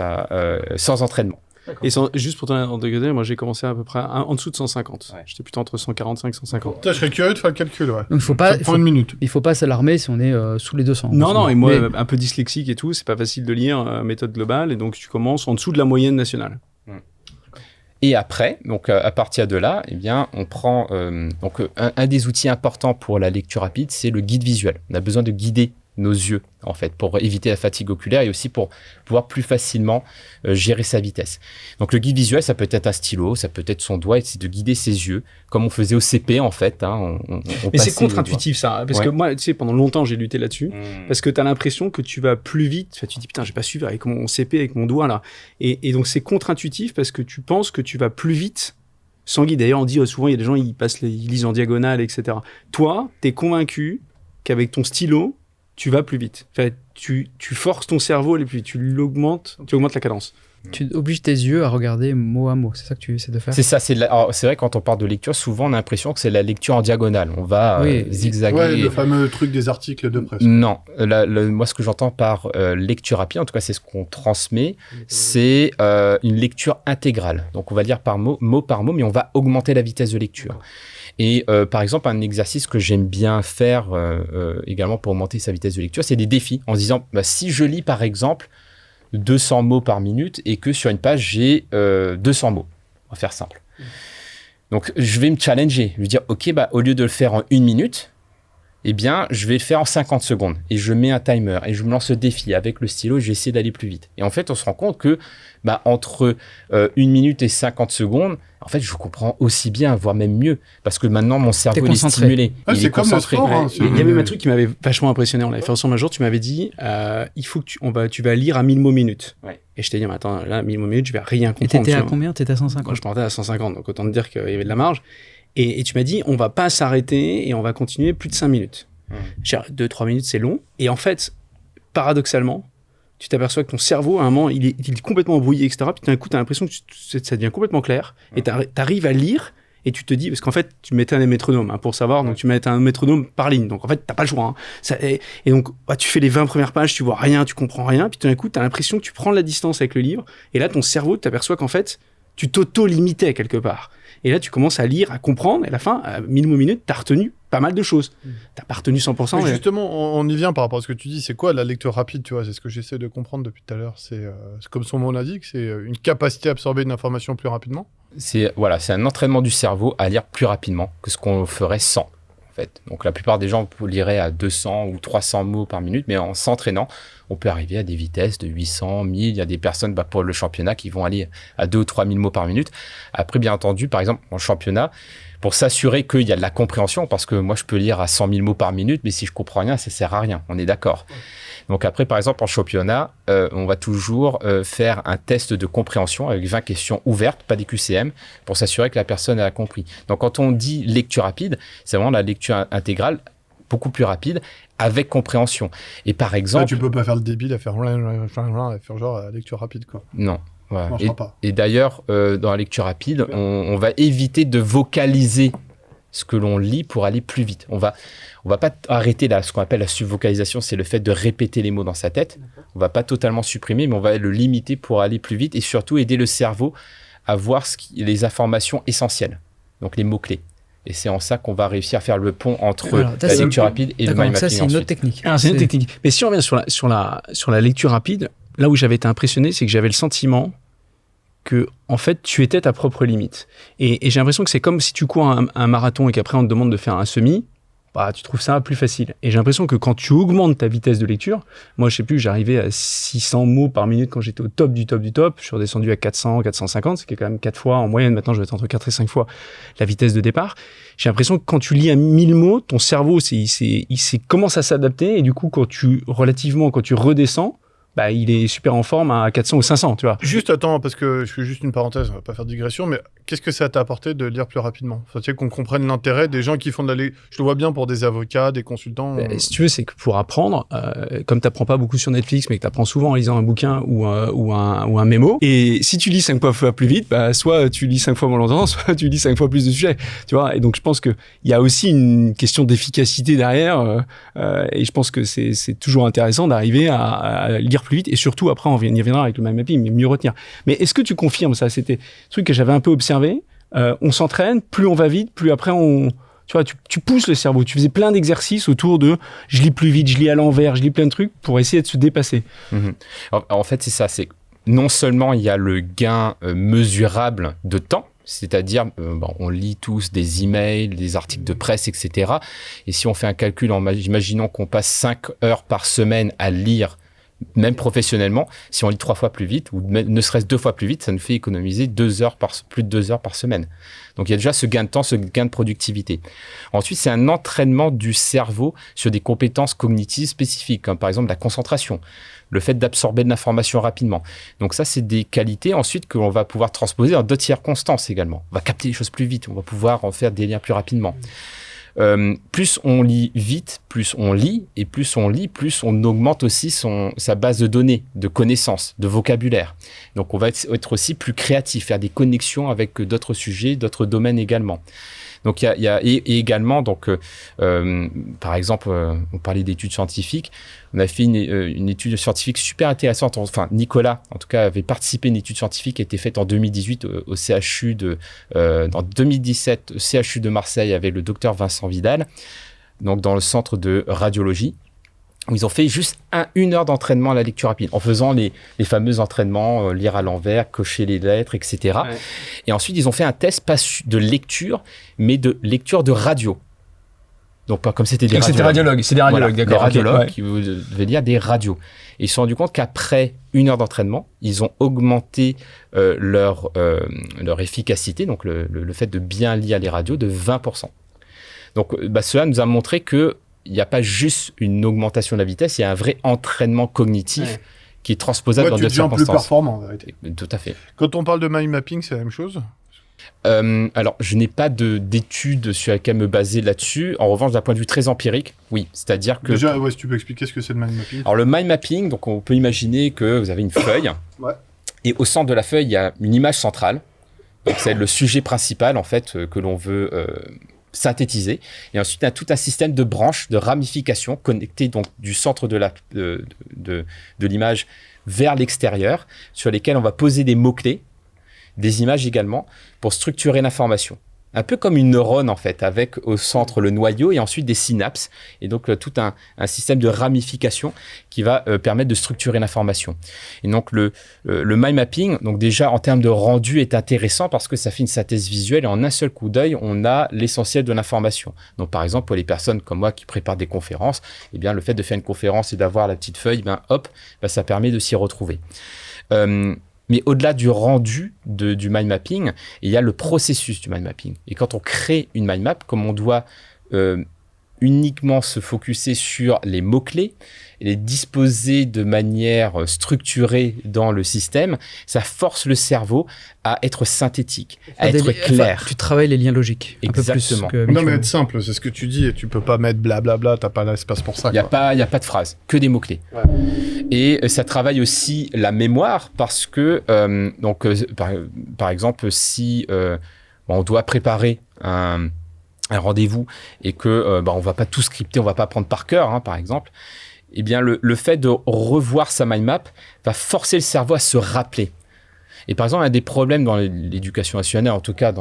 sans entraînement. Et juste pour ton degré, moi j'ai commencé à peu près en dessous de 150. Ouais. J'étais plutôt entre 145 et 150. Je serais curieux de faire le calcul, ouais. Donc une minute. Il faut pas s'alarmer si on est sous les 200. Non, et moi, un peu dyslexique et tout, c'est pas facile de lire méthode globale, et donc tu commences en dessous de la moyenne nationale. Et après, donc à partir de là, eh bien, on prend un des outils importants pour la lecture rapide, c'est le guide visuel. On a besoin de guider nos yeux, en fait, pour éviter la fatigue oculaire et aussi pour pouvoir plus facilement gérer sa vitesse. Donc, le guide visuel, ça peut être un stylo, ça peut être son doigt, et c'est de guider ses yeux, comme on faisait au CP, en fait. Mais c'est contre-intuitif, ça, parce que moi, tu sais, pendant longtemps, j'ai lutté là-dessus, parce que tu as l'impression que tu vas plus vite. Enfin, tu te dis, putain, j'ai pas suivi avec mon CP, avec mon doigt, là. Et donc, c'est contre-intuitif parce que tu penses que tu vas plus vite sans guide. D'ailleurs, on dit souvent, il y a des gens, ils lisent en diagonale, etc. Toi, tu es convaincu qu'avec ton stylo, tu vas plus vite. Enfin, tu forces ton cerveau et puis tu augmentes la cadence. Tu obliges tes yeux à regarder mot à mot. C'est ça que tu essaies de faire? C'est ça. C'est vrai, quand on parle de lecture, souvent on a l'impression que c'est la lecture en diagonale. On va zigzaguer. Ouais, le fameux truc des articles de presse. Non. Moi, ce que j'entends par lecture rapide, en tout cas, c'est ce qu'on transmet, c'est une lecture intégrale. Donc, on va lire mot par mot, mais on va augmenter la vitesse de lecture. Et par exemple, un exercice que j'aime bien faire également pour augmenter sa vitesse de lecture, c'est des défis en se disant, si je lis par exemple 200 mots par minute et que sur une page, j'ai 200 mots. On va faire simple. Donc, je vais me challenger. Je vais dire, OK, au lieu de le faire en 1 minute, eh bien, je vais le faire en 50 secondes. Et je mets un timer et je me lance ce défi avec le stylo et je vais essayer d'aller plus vite. Et en fait, on se rend compte que entre 1 minute et 50 secondes, en fait, je comprends aussi bien, voire même mieux. Parce que maintenant, mon cerveau est stimulé. Ouais, c'est comme le sport. Il y a même un truc qui m'avait vachement impressionné. On l'avait fait ensemble un jour. Tu m'avais dit, il faut que tu vas lire à 1000 mots minute. Ouais. Et je t'ai dit, mais attends, là, 1000 mots minute, je vais rien comprendre. Et t'étais à combien? T'étais à 150? Moi, je partais à 150. Donc, autant te dire qu'il y avait de la marge. Et tu m'as dit, on va pas s'arrêter et on va continuer plus de 5 minutes. 2-3 minutes, c'est long. Et en fait, paradoxalement, tu t'aperçois que ton cerveau, à un moment, il est complètement embrouillé, etc. Puis d'un coup, tu as l'impression que ça devient complètement clair. Et tu arrives à lire. Et tu te dis, parce qu'en fait, tu mettais un métronome pour savoir, donc tu mettais un métronome par ligne. Donc en fait, t'as pas le choix. Et donc, tu fais les 20 premières pages, tu vois rien, tu comprends rien. Puis tout d'un coup, tu as l'impression que tu prends la distance avec le livre. Et là, ton cerveau, tu t'aperçois qu'en fait, tu t'auto-limitais quelque part. Et là, tu commences à lire, à comprendre. Et à la fin, à 1000 mots minutes, tu as retenu pas mal de choses. T'as pas retenu 100%. Mais justement, on y vient par rapport à ce que tu dis. C'est quoi la lecture rapide, tu vois? C'est ce que j'essaie de comprendre depuis tout à l'heure. C'est comme son nom l'indique, c'est une capacité à absorber une information plus rapidement. C'est un entraînement du cerveau à lire plus rapidement que ce qu'on ferait sans. En fait. Donc la plupart des gens liraient à 200 ou 300 mots par minute, mais en s'entraînant, on peut arriver à des vitesses de 800, 1000. Il y a des personnes pour le championnat qui vont aller à 2 ou 3000 mots par minute. Après, bien entendu, par exemple, en championnat, pour s'assurer qu'il y a de la compréhension, parce que moi, je peux lire à 100 000 mots par minute, mais si je comprends rien, ça sert à rien. On est d'accord. Donc après, par exemple, en championnat, on va toujours faire un test de compréhension avec 20 questions ouvertes, pas des QCM, pour s'assurer que la personne a compris. Donc quand on dit lecture rapide, c'est vraiment la lecture intégrale, beaucoup plus rapide, avec compréhension. Et par exemple... Là, tu peux pas faire le débile à faire genre la lecture rapide, quoi. Non. Voilà. Ça marchera pas. Et d'ailleurs, dans la lecture rapide, on va éviter de vocaliser ce que l'on lit pour aller plus vite. On va pas arrêter ce qu'on appelle la subvocalisation, c'est le fait de répéter les mots dans sa tête. On va pas totalement supprimer, mais on va le limiter pour aller plus vite et surtout aider le cerveau à voir les informations essentielles, donc les mots-clés. Et c'est en ça qu'on va réussir à faire le pont entre la lecture rapide et le mind mapping. Ça, c'est une autre technique. C'est une technique. Mais si on revient sur la lecture rapide, là où j'avais été impressionné, c'est que j'avais le sentiment que, en fait, tu étais ta propre limite. Et j'ai l'impression que c'est comme si tu cours un marathon et qu'après on te demande de faire un semi, tu trouves ça plus facile. Et j'ai l'impression que quand tu augmentes ta vitesse de lecture, moi je sais plus, j'arrivais à 600 mots par minute quand j'étais au top du top du top, je suis redescendu à 400, 450, ce qui est quand même 4 fois en moyenne, maintenant je vais être entre 4 et 5 fois la vitesse de départ. J'ai l'impression que quand tu lis à 1000 mots, ton cerveau commence à s'adapter et du coup quand tu redescends, il est super en forme à 400 ou 500, tu vois. Juste, attends, parce que je fais juste une parenthèse, on va pas faire de digression, mais qu'est-ce que ça t'a apporté de lire plus rapidement? Enfin, tu sais, qu'on comprenne l'intérêt des gens qui font je le vois bien pour des avocats, des consultants. Si tu veux, c'est que pour apprendre, comme t'apprends pas beaucoup sur Netflix, mais que t'apprends souvent en lisant un bouquin ou un mémo, et si tu lis 5 fois plus vite, soit tu lis 5 fois moins longtemps, soit tu lis 5 fois plus de sujets, tu vois. Et donc, je pense que il y a aussi une question d'efficacité derrière, et je pense que c'est toujours intéressant d'arriver à lire plus vite, et surtout après on y reviendra avec le mind mapping, mais mieux retenir. Mais est-ce que tu confirmes ça? C'était un truc que j'avais un peu observé. On s'entraîne, plus on va vite, plus après tu vois, tu pousses le cerveau. Tu faisais plein d'exercices autour de je lis plus vite, je lis à l'envers, je lis plein de trucs pour essayer de se dépasser. En fait, c'est ça. C'est non seulement il y a le gain mesurable de temps, c'est-à-dire, on lit tous des emails, des articles de presse, etc. Et si on fait un calcul, imaginons qu'on passe 5 heures par semaine à lire, même professionnellement, si on lit 3 fois plus vite, ou ne serait-ce 2 fois plus vite, ça nous fait économiser plus de 2 heures par semaine. Donc, il y a déjà ce gain de temps, ce gain de productivité. Ensuite, c'est un entraînement du cerveau sur des compétences cognitives spécifiques, comme par exemple la concentration, le fait d'absorber de l'information rapidement. Donc ça, c'est des qualités ensuite que l'on va pouvoir transposer dans d'autres circonstances également. On va capter les choses plus vite, on va pouvoir en faire des liens plus rapidement. Plus on lit vite, plus on lit, et plus on lit, plus on augmente aussi sa base de données, de connaissances, de vocabulaire. Donc on va être aussi plus créatif, faire des connexions avec d'autres sujets, d'autres domaines également. Donc il y a également par exemple on parlait d'études scientifiques, on a fait une étude scientifique super intéressante. Enfin Nicolas en tout cas avait participé à une étude scientifique qui a été faite en 2018 au CHU en 2017 au CHU de Marseille avec le docteur Vincent Vidal, donc dans le centre de radiologie, où ils ont fait juste une heure d'entraînement à la lecture rapide, en faisant les fameux entraînements, lire à l'envers, cocher les lettres, etc. Ouais. Et ensuite, ils ont fait un test, pas de lecture, mais de lecture de radio. Donc, pas comme c'était des radiologues. C'est des radiologues, voilà, d'accord. Des radiologues qui devaient lire des radios. Et ils se sont rendus compte qu'après une heure d'entraînement, ils ont augmenté leur efficacité, donc le fait de bien lire les radios, de 20%. Donc, cela nous a montré que il n'y a pas juste une augmentation de la vitesse, il y a un vrai entraînement cognitif qui est transposable dans d'autres circonstances. Tu deviens plus performant, en vérité. Tout à fait. Quand on parle de mind mapping, c'est la même chose? Alors, je n'ai pas d'études sur lesquelles me baser là-dessus. En revanche, d'un point de vue très empirique, oui. C'est-à-dire que... Déjà, si tu peux expliquer ce que c'est le mind mapping. Alors, le mind mapping, donc on peut imaginer que vous avez une feuille. Ouais. Et au centre de la feuille, il y a une image centrale. Donc, c'est le sujet principal, en fait, que l'on veut synthétiser. Et ensuite, il y a tout un système de branches, de ramifications connectées donc, du centre de l'image vers l'extérieur, sur lesquelles on va poser des mots-clés, des images également, pour structurer l'information. Un peu comme une neurone, en fait, avec au centre le noyau et ensuite des synapses. Et donc, tout un système de ramification qui va permettre de structurer l'information. Et donc, le mind mapping, donc déjà, en termes de rendu, est intéressant parce que ça fait une synthèse visuelle et en un seul coup d'œil, on a l'essentiel de l'information. Donc, par exemple, pour les personnes comme moi qui préparent des conférences, eh bien, le fait de faire une conférence et d'avoir la petite feuille, ça permet de s'y retrouver. Mais au-delà du rendu du mind mapping, il y a le processus du mind mapping. Et quand on crée une mind map, comme on doit uniquement se focuser sur les mots-clés et les disposer de manière structurée dans le système, ça force le cerveau à être synthétique, à être clair. Enfin, tu travailles les liens logiques. Exactement. Un peu plus Non, mais être simple, c'est ce que tu dis, et tu peux pas mettre blablabla, t'as pas l'espace pour ça. Il n'y a pas de phrase, que des mots-clés. Ouais. Et ça travaille aussi la mémoire parce que, par exemple, si on doit préparer un rendez-vous et que on va pas tout scripter, on va pas apprendre par cœur, par exemple, eh bien le fait de revoir sa mind map va forcer le cerveau à se rappeler. Et par exemple, un des problèmes dans l'éducation nationale, en tout cas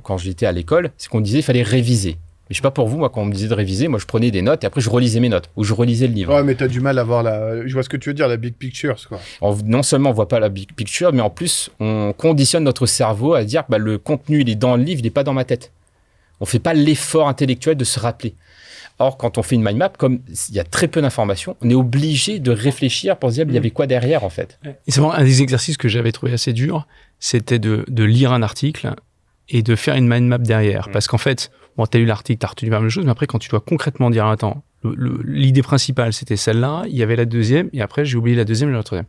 quand j'étais à l'école, c'est qu'on disait qu'il fallait réviser. Mais je sais pas pour vous, moi, quand on me disait de réviser, moi, je prenais des notes et après, je relisais mes notes ou je relisais le livre. Ouais, mais t'as du mal à voir je vois ce que tu veux dire, la big picture, quoi. Non seulement on voit pas la big picture, mais en plus, on conditionne notre cerveau à dire que le contenu, il est dans le livre, il n'est pas dans ma tête. On fait pas l'effort intellectuel de se rappeler. Or, quand on fait une mind map, comme il y a très peu d'informations, on est obligé de réfléchir pour se dire, il y avait quoi derrière, en fait. Et c'est vraiment un des exercices que j'avais trouvé assez dur, c'était de lire un article et de faire une mind map derrière. Parce qu'en fait, t'as lu l'article, t'as retenu pas mal de choses, mais après, quand tu dois concrètement dire, attends, l'idée principale, c'était celle-là, il y avait la deuxième, et après, j'ai oublié la deuxième et la troisième.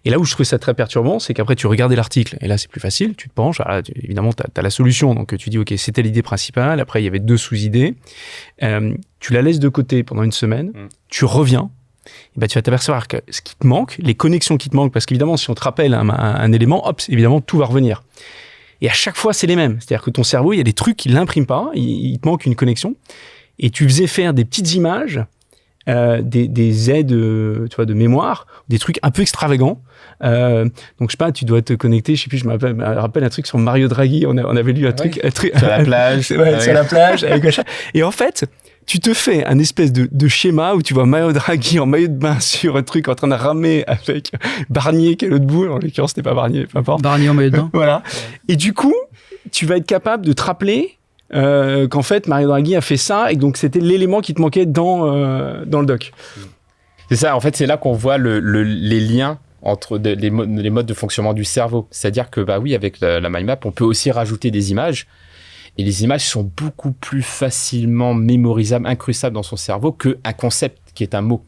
Et là où je trouvais ça très perturbant, c'est qu'après, tu regardais l'article, et là, c'est plus facile, tu te penches, évidemment, t'as la solution, donc tu dis, OK, c'était l'idée principale, après, il y avait 2 sous-idées, tu la laisses de côté pendant une semaine, tu reviens, et tu vas t'apercevoir que ce qui te manque, les connexions qui te manquent, parce qu'évidemment, si on te rappelle un élément, hop, évidemment, tout va revenir. Et à chaque fois, c'est les mêmes. C'est-à-dire que ton cerveau, il y a des trucs qu'il l'imprime pas, il te manque une connexion, et tu faisais faire des petites images, des aides, tu vois, de mémoire, des trucs un peu extravagants. Donc je sais pas, tu dois te connecter, je sais plus, je me rappelle un truc sur Mario Draghi, on avait lu un truc sur la plage, sur la plage avec machin. Et en fait, tu te fais un espèce de schéma où tu vois Mario Draghi en maillot de bain sur un truc en train de ramer avec Barnier qui est à l'autre bout, en l'occurrence c'était pas Barnier, peu importe. Barnier en maillot de bain. Voilà. Et du coup, tu vas être capable de te rappeler qu'en fait Mario Draghi a fait ça et que donc c'était l'élément qui te manquait dans le doc. C'est ça, en fait c'est là qu'on voit les liens entre les modes de fonctionnement du cerveau. C'est-à-dire que oui, avec la mind map, on peut aussi rajouter des images. Et les images sont beaucoup plus facilement mémorisables, incrustables dans son cerveau qu'un concept qui est un mot.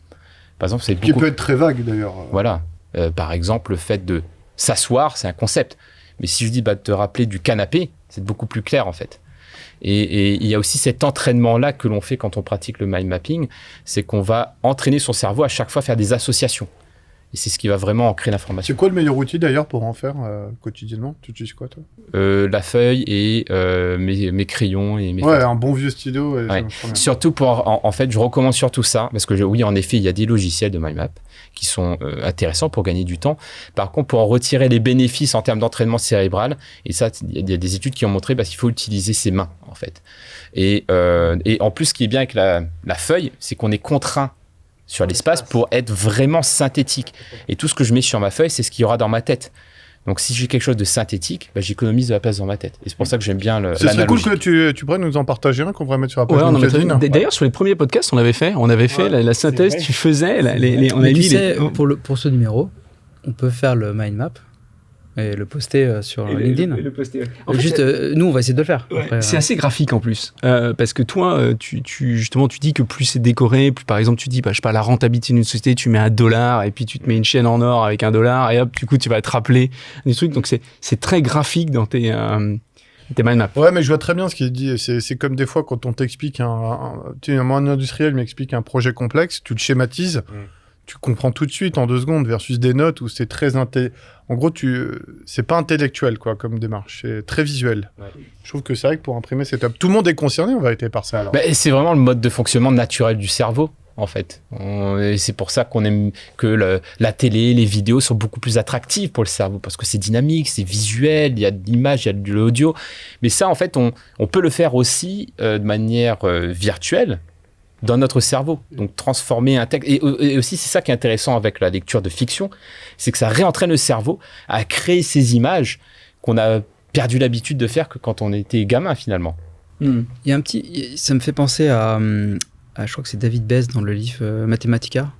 Par exemple, qui peut être très vague d'ailleurs. Voilà. Par exemple, le fait de s'asseoir, c'est un concept. Mais si je dis te rappeler du canapé, c'est beaucoup plus clair en fait. Et il y a aussi cet entraînement-là que l'on fait quand on pratique le mind mapping, c'est qu'on va entraîner son cerveau à chaque fois à faire des associations. Et c'est ce qui va vraiment ancrer l'information. C'est quoi le meilleur outil d'ailleurs pour en faire quotidiennement? Tu utilises quoi toi? La feuille et mes crayons et mes feuilles. Un bon vieux stylo. Ouais. Surtout en fait, je recommande surtout ça parce que oui, en effet, il y a des logiciels de mind map qui sont intéressants pour gagner du temps. Par contre, pour en retirer les bénéfices en termes d'entraînement cérébral, et ça, il y a des études qui ont montré qu'il faut utiliser ses mains en fait. Et en plus, ce qui est bien avec la feuille, c'est qu'on est contraint sur l'espace pour être vraiment synthétique. Et tout ce que je mets sur ma feuille, c'est ce qu'il y aura dans ma tête. Donc, si j'ai quelque chose de synthétique, j'économise de la place dans ma tête. Et c'est pour ça que j'aime bien l'analogie. Ce serait cool que tu pourrais nous en partager un qu'on pourrait mettre sur la page LinkedIn. D'ailleurs, sur les premiers podcasts, on avait fait la synthèse, tu faisais, pour ce numéro, on peut faire le mind map et le poster sur LinkedIn. Le poster. En fait, Juste, nous, on va essayer de le faire. ouais, Après, c'est assez graphique en plus. Parce que toi, justement, tu dis que plus c'est décoré, plus par exemple, tu dis, bah, je sais pas, la rentabilité d'une société, tu mets $1 et puis tu te mets une chaîne en or avec $1 et hop, du coup, tu vas te rappeler des trucs. Donc, c'est très graphique dans tes mind maps. Ouais, mais je vois très bien ce qu'il dit. C'est comme des fois quand on t'explique tu sais, un industriel m'explique un projet complexe, tu le schématises, tu comprends tout de suite en 2 secondes versus des notes où c'est très en gros, c'est pas intellectuel quoi comme démarche, c'est très visuel. Ouais. Je trouve que c'est vrai que pour imprimer, c'est top. Tout le monde est concerné en vérité par ça. Alors. Bah, et c'est vraiment le mode de fonctionnement naturel du cerveau, en fait. Et c'est pour ça qu'on aime que la télé, les vidéos sont beaucoup plus attractives pour le cerveau, parce que c'est dynamique, c'est visuel, il y a de l'image, il y a de l'audio. Mais ça, en fait, on peut le faire aussi de manière virtuelle dans notre cerveau. Donc, transformer un texte. Et aussi, c'est ça qui est intéressant avec la lecture de fiction, c'est que ça réentraîne le cerveau à créer ces images qu'on a perdu l'habitude de faire que quand on était gamin, finalement. Il y a ça me fait penser à je crois que c'est David Besse dans le livre Mathematica,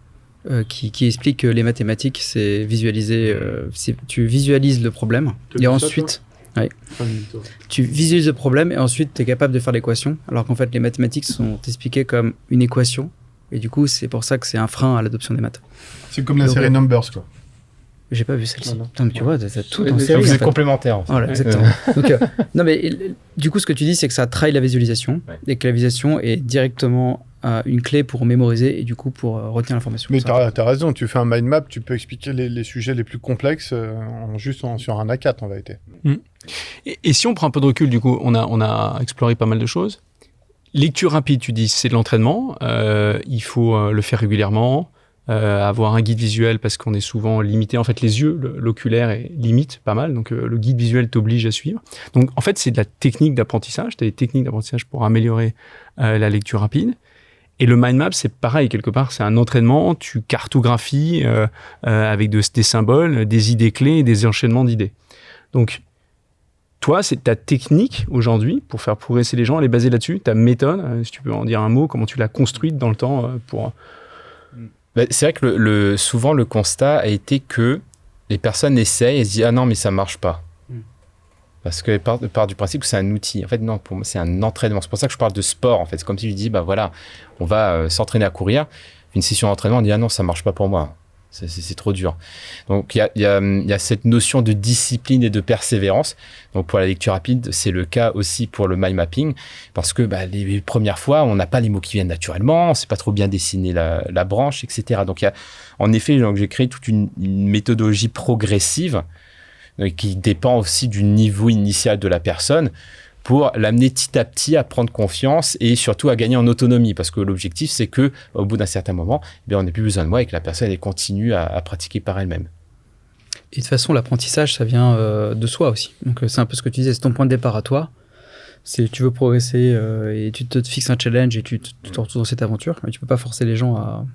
qui explique que les mathématiques, c'est visualiser, tu visualises le problème, et ensuite, tu visualises le problème, et ensuite, tu es capable de faire l'équation, alors qu'en fait, les mathématiques sont expliquées comme une équation, et du coup, c'est pour ça que c'est un frein à l'adoption des maths. C'est comme la série Numbers quoi. J'ai pas vu celle-ci. Non. Putain, mais tu vois, t'as tout en Donc, série. vous en êtes fait. complémentaires. En fait. Voilà, exactement. Donc, non, mais du coup, ce que tu dis, c'est que ça trahit la visualisation, Ouais. et que la visualisation est directement une clé pour mémoriser et du coup pour retenir l'information. Mais Ça. t'as raison, tu fais un mind map, tu peux expliquer les sujets les plus complexes sur un A4 en vérité. Et si on prend un peu de recul, du coup, on a exploré pas mal de choses. Lecture rapide, tu dis, c'est de l'entraînement. Il faut le faire régulièrement. Avoir un guide visuel parce qu'on est souvent limité. En fait, les yeux, l'oculaire est limite pas mal. Donc, le guide visuel t'oblige à suivre. Donc, en fait, c'est de la technique d'apprentissage. Tu as des techniques d'apprentissage pour améliorer la lecture rapide. Et le mind map, c'est pareil, quelque part, c'est un entraînement. Tu cartographies avec des symboles, des idées clés et des enchaînements d'idées. Donc, toi, c'est ta technique aujourd'hui pour faire progresser les gens, elle est basée là-dessus. Ta méthode, si tu peux en dire un mot, comment tu l'as construite dans le temps pour... Bah, c'est vrai que souvent, le constat a été que les personnes essayent et se disent « Ah non, mais ça marche pas. » Parce qu'elles partent du principe que c'est un outil. En fait, non, pour moi, c'est un entraînement. C'est pour ça que je parle de sport, en fait. C'est comme si je dis, bah voilà, on va s'entraîner à courir. Une session d'entraînement, on dit, ah non, ça marche pas pour moi. C'est trop dur. Donc, il y a cette notion de discipline et de persévérance. Donc, pour la lecture rapide, c'est le cas aussi pour le mind mapping. Parce que les premières fois, on n'a pas les mots qui viennent naturellement, on ne sait pas trop bien dessiner la branche, etc. Donc, en effet, j'ai créé toute une méthodologie progressive qui dépend aussi du niveau initial de la personne pour l'amener petit à petit à prendre confiance et surtout à gagner en autonomie. Parce que l'objectif, c'est que au bout d'un certain moment, on n'a plus besoin de moi et que la personne elle continue à pratiquer par elle-même. Et de toute façon, l'apprentissage, ça vient de soi aussi. Donc, c'est un peu ce que tu disais, c'est ton point de départ à toi. C'est tu veux progresser et tu te fixes un challenge et tu te retrouves dans cette aventure. Mais tu peux pas forcer les gens à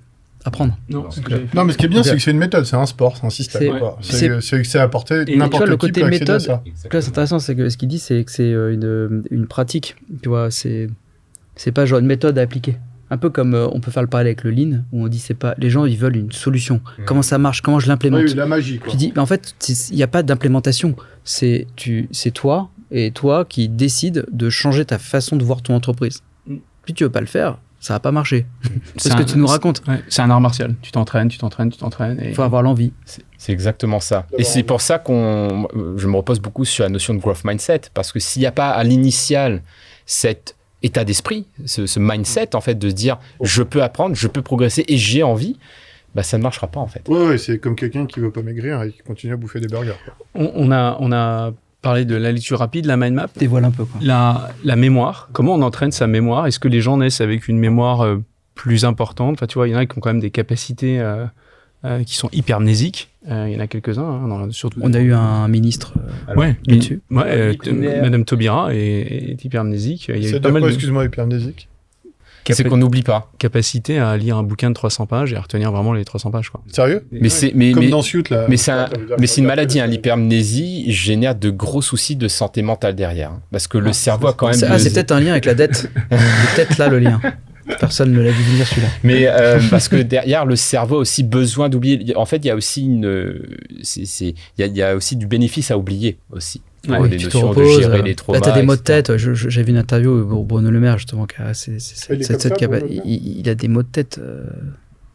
apprendre. Non, Non, mais ce qui est bien, Ok. c'est que c'est une méthode, c'est un sport, c'est un système. C'est que c'est apporté, Et tu n'importe vois, le qui côté peut accéder à méthode, ça. là, c'est intéressant, c'est que ce qu'il dit, c'est que c'est une pratique. Tu vois, c'est pas genre une méthode à appliquer. Un peu comme on peut faire le parallèle avec le lean, où on dit c'est pas les gens ils veulent une solution. Comment ça marche, comment je l'implémente. Oui, la magie, quoi. Tu dis, mais en fait, il n'y a pas d'implémentation. C'est toi et toi qui décides de changer ta façon de voir ton entreprise. Si tu veux pas le faire, ça va pas marcher. C'est ce que tu nous racontes. Ouais, c'est un art martial. Tu t'entraînes. Et... Il faut avoir l'envie. C'est exactement ça. Et c'est pour ça je me repose beaucoup sur la notion de growth mindset. Parce que s'il n'y a pas à l'initial cet état d'esprit, ce mindset, en fait, de se dire je peux apprendre, je peux progresser et j'ai envie, ça ne marchera pas, en fait. Ouais, c'est comme quelqu'un qui veut pas maigrir et qui continue à bouffer des burgers, quoi. On a parlé de la lecture rapide, la mind map. Dévoile un peu, quoi. La mémoire. Comment on entraîne sa mémoire? Est-ce que les gens naissent avec une mémoire plus importante? Enfin, tu vois, il y en a qui ont quand même des capacités qui sont hypermnésiques. Il y en a quelques-uns, hein, surtout. On a eu un ministre Ouais, là-dessus. Madame Taubira est hypermnésique. Il y a eu C'est pas de mal quoi, de excuse-moi, hypermnésique? C'est qu'on n'oublie pas. capacité à lire un bouquin de 300 pages et à retenir vraiment les 300 pages, quoi. Sérieux? Comme dans Suit, là. Mais c'est une maladie, hein. L'hypermnésie génère de gros soucis de santé mentale derrière. Parce que le cerveau a quand même... C'est peut-être un lien avec la dette. C'est peut-être là le lien. Personne ne l'a vu venir celui-là. Mais parce que derrière, le cerveau a aussi besoin d'oublier. En fait, il y a aussi il y a aussi du bénéfice à oublier aussi. Ouais, Pour des tu te notions de reposes, gérer les traumas. là, t'as des maux de etc. tête. J'ai vu une interview pour Bruno Le Maire, justement, qui a Il est comme ça, Bruno Le Maire il a des maux de tête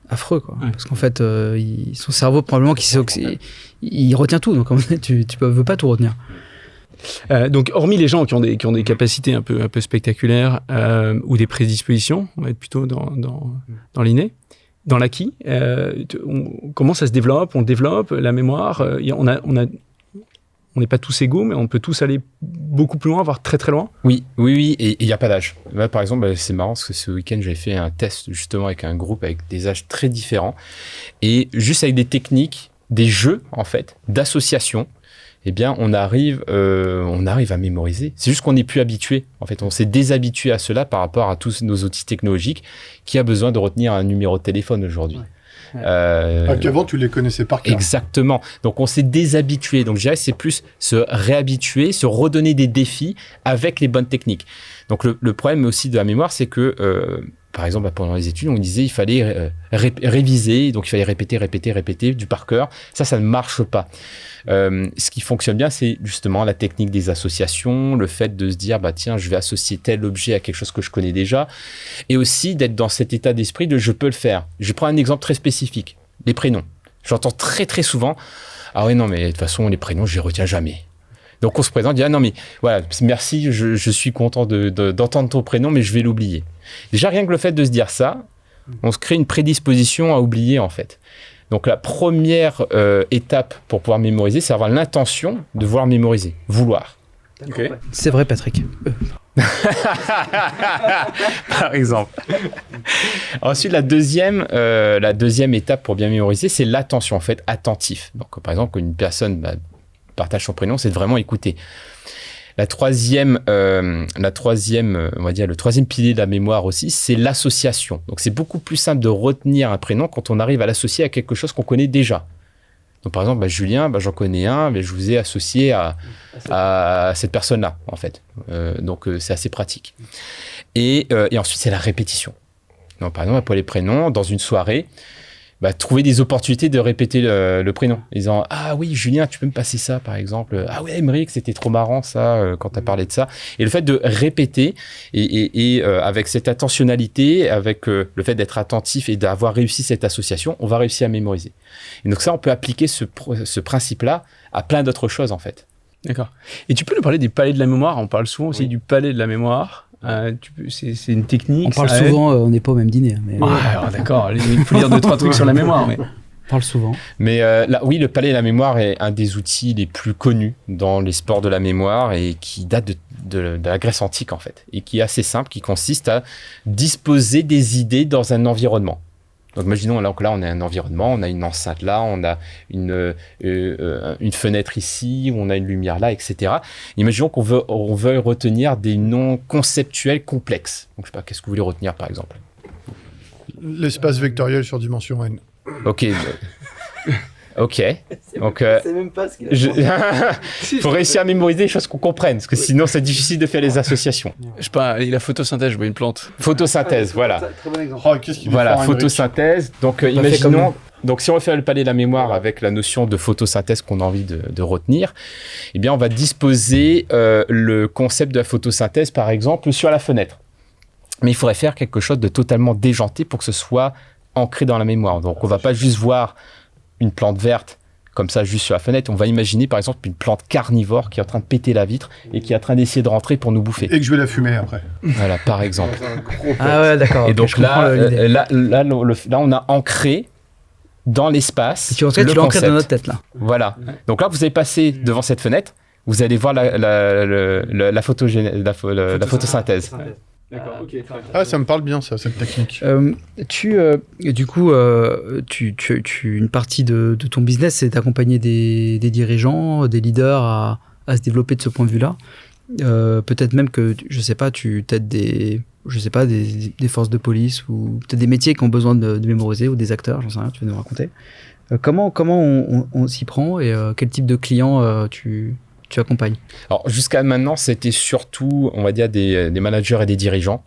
affreux, quoi. Ouais. Parce qu'en fait, son cerveau, probablement, il retient tout. Donc, tu veux pas tout retenir. Donc, hormis les gens qui ont des capacités un peu spectaculaires ou des prédispositions, on va être plutôt dans l'inné, dans l'acquis, comment ça se développe? On développe la mémoire. On n'est pas tous égaux, mais on peut tous aller beaucoup plus loin, voire très très loin. Oui, et il n'y a pas d'âge. Là, par exemple, c'est marrant parce que ce week-end, j'avais fait un test justement avec un groupe avec des âges très différents. Et juste avec des techniques, des jeux, en fait, d'association, eh bien, on arrive à mémoriser. C'est juste qu'on n'est plus habitué. En fait, on s'est déshabitué à cela par rapport à tous nos outils technologiques qui a besoin de retenir un numéro de téléphone aujourd'hui. Ouais. Qu'avant, tu les connaissais par cœur. Exactement. Donc, on s'est déshabitué. Donc, je dirais que c'est plus se réhabituer, se redonner des défis avec les bonnes techniques. Donc, le problème aussi de la mémoire, c'est que, par exemple, pendant les études, on disait il fallait réviser. Donc, il fallait répéter du par cœur. Ça ne marche pas. Ce qui fonctionne bien, c'est justement la technique des associations, le fait de se dire, bah tiens, je vais associer tel objet à quelque chose que je connais déjà, et aussi d'être dans cet état d'esprit de je peux le faire. Je prends un exemple très spécifique, les prénoms. J'entends très très souvent, ah oui non mais de toute façon les prénoms je les retiens jamais. Donc on se présente, on dit ah non mais voilà, merci, je suis content d'entendre ton prénom, mais je vais l'oublier. Déjà rien que le fait de se dire ça, on se crée une prédisposition à oublier en fait. Donc la première étape pour pouvoir mémoriser, c'est avoir l'intention de vouloir mémoriser, vouloir. Okay. C'est vrai, Patrick. Par exemple. Ensuite, la deuxième étape pour bien mémoriser, c'est l'attention, en fait, attentif. Donc par exemple, quand une personne partage son prénom, c'est de vraiment écouter. La troisième, on va dire le troisième pilier de la mémoire aussi, c'est l'association. Donc, c'est beaucoup plus simple de retenir un prénom quand on arrive à l'associer à quelque chose qu'on connaît déjà. Donc, par exemple, Julien, j'en connais un, mais je vous ai associé à cette personne-là, en fait. Donc, c'est assez pratique. Et ensuite, c'est la répétition. Donc, par exemple, pour les prénoms, dans une soirée, trouver des opportunités de répéter le prénom. En disant « Ah oui, Julien, tu peux me passer ça, par exemple. Ah oui, Émeric, c'était trop marrant, ça, quand tu as parlé de ça. » Et le fait de répéter, et avec cette attentionnalité, avec le fait d'être attentif et d'avoir réussi cette association, on va réussir à mémoriser. Et donc ça, on peut appliquer ce principe-là à plein d'autres choses, en fait. D'accord. Et tu peux nous parler des palais de la mémoire? On parle souvent aussi du palais de la mémoire. C'est une technique. On parle souvent, on n'est pas au même dîner. Mais... alors, d'accord, il faut dire 2-3 trucs sur la mémoire. Mais... On parle souvent. Mais oui, le palais de la mémoire est un des outils les plus connus dans les sports de la mémoire et qui date de la Grèce antique en fait. Et qui est assez simple, qui consiste à disposer des idées dans un environnement. Donc imaginons là on a un environnement, on a une enceinte là, on a une fenêtre ici, on a une lumière là, etc. Imaginons qu'on veut retenir des noms conceptuels complexes. Donc je sais pas, qu'est-ce que vous voulez retenir par exemple? L'espace vectoriel sur dimension n. Ok. Ok. Donc, c'est même pas ce qu'il faut réussir à mémoriser les choses qu'on comprenne, parce que sinon c'est difficile de faire les associations. Je sais pas, la photosynthèse, je vois une plante. Photosynthèse, voilà. Très bon exemple. Oh, qu'est-ce qu'il Voilà, fait, photosynthèse. Donc imaginons, donc si on refait le palais de la mémoire avec la notion de photosynthèse qu'on a envie de retenir, eh bien on va disposer le concept de la photosynthèse par exemple sur la fenêtre. Mais il faudrait faire quelque chose de totalement déjanté pour que ce soit ancré dans la mémoire. Donc on va pas juste voir une plante verte comme ça juste sur la fenêtre, on va imaginer par exemple une plante carnivore qui est en train de péter la vitre et qui est en train d'essayer de rentrer pour nous bouffer. Et que je vais la fumer après. Voilà, par exemple. Ah ouais, d'accord. Et donc là, on a ancré dans l'espace. Tu l'as ancré dans notre tête là. Voilà. Donc là, vous allez passer devant cette fenêtre, vous allez voir la photosynthèse. D'accord, ok. Ah, ça me parle bien, ça, cette technique. Du coup, une partie de ton business, c'est d'accompagner des dirigeants, des leaders à se développer de ce point de vue-là. Peut-être même que, je sais pas, tu t'aides des forces de police ou peut-être des métiers qui ont besoin de mémoriser ou des acteurs, j'en sais rien, tu veux nous raconter. Comment on s'y prend et quel type de clients tu accompagnes? Alors, jusqu'à maintenant, c'était surtout, on va dire, des managers et des dirigeants.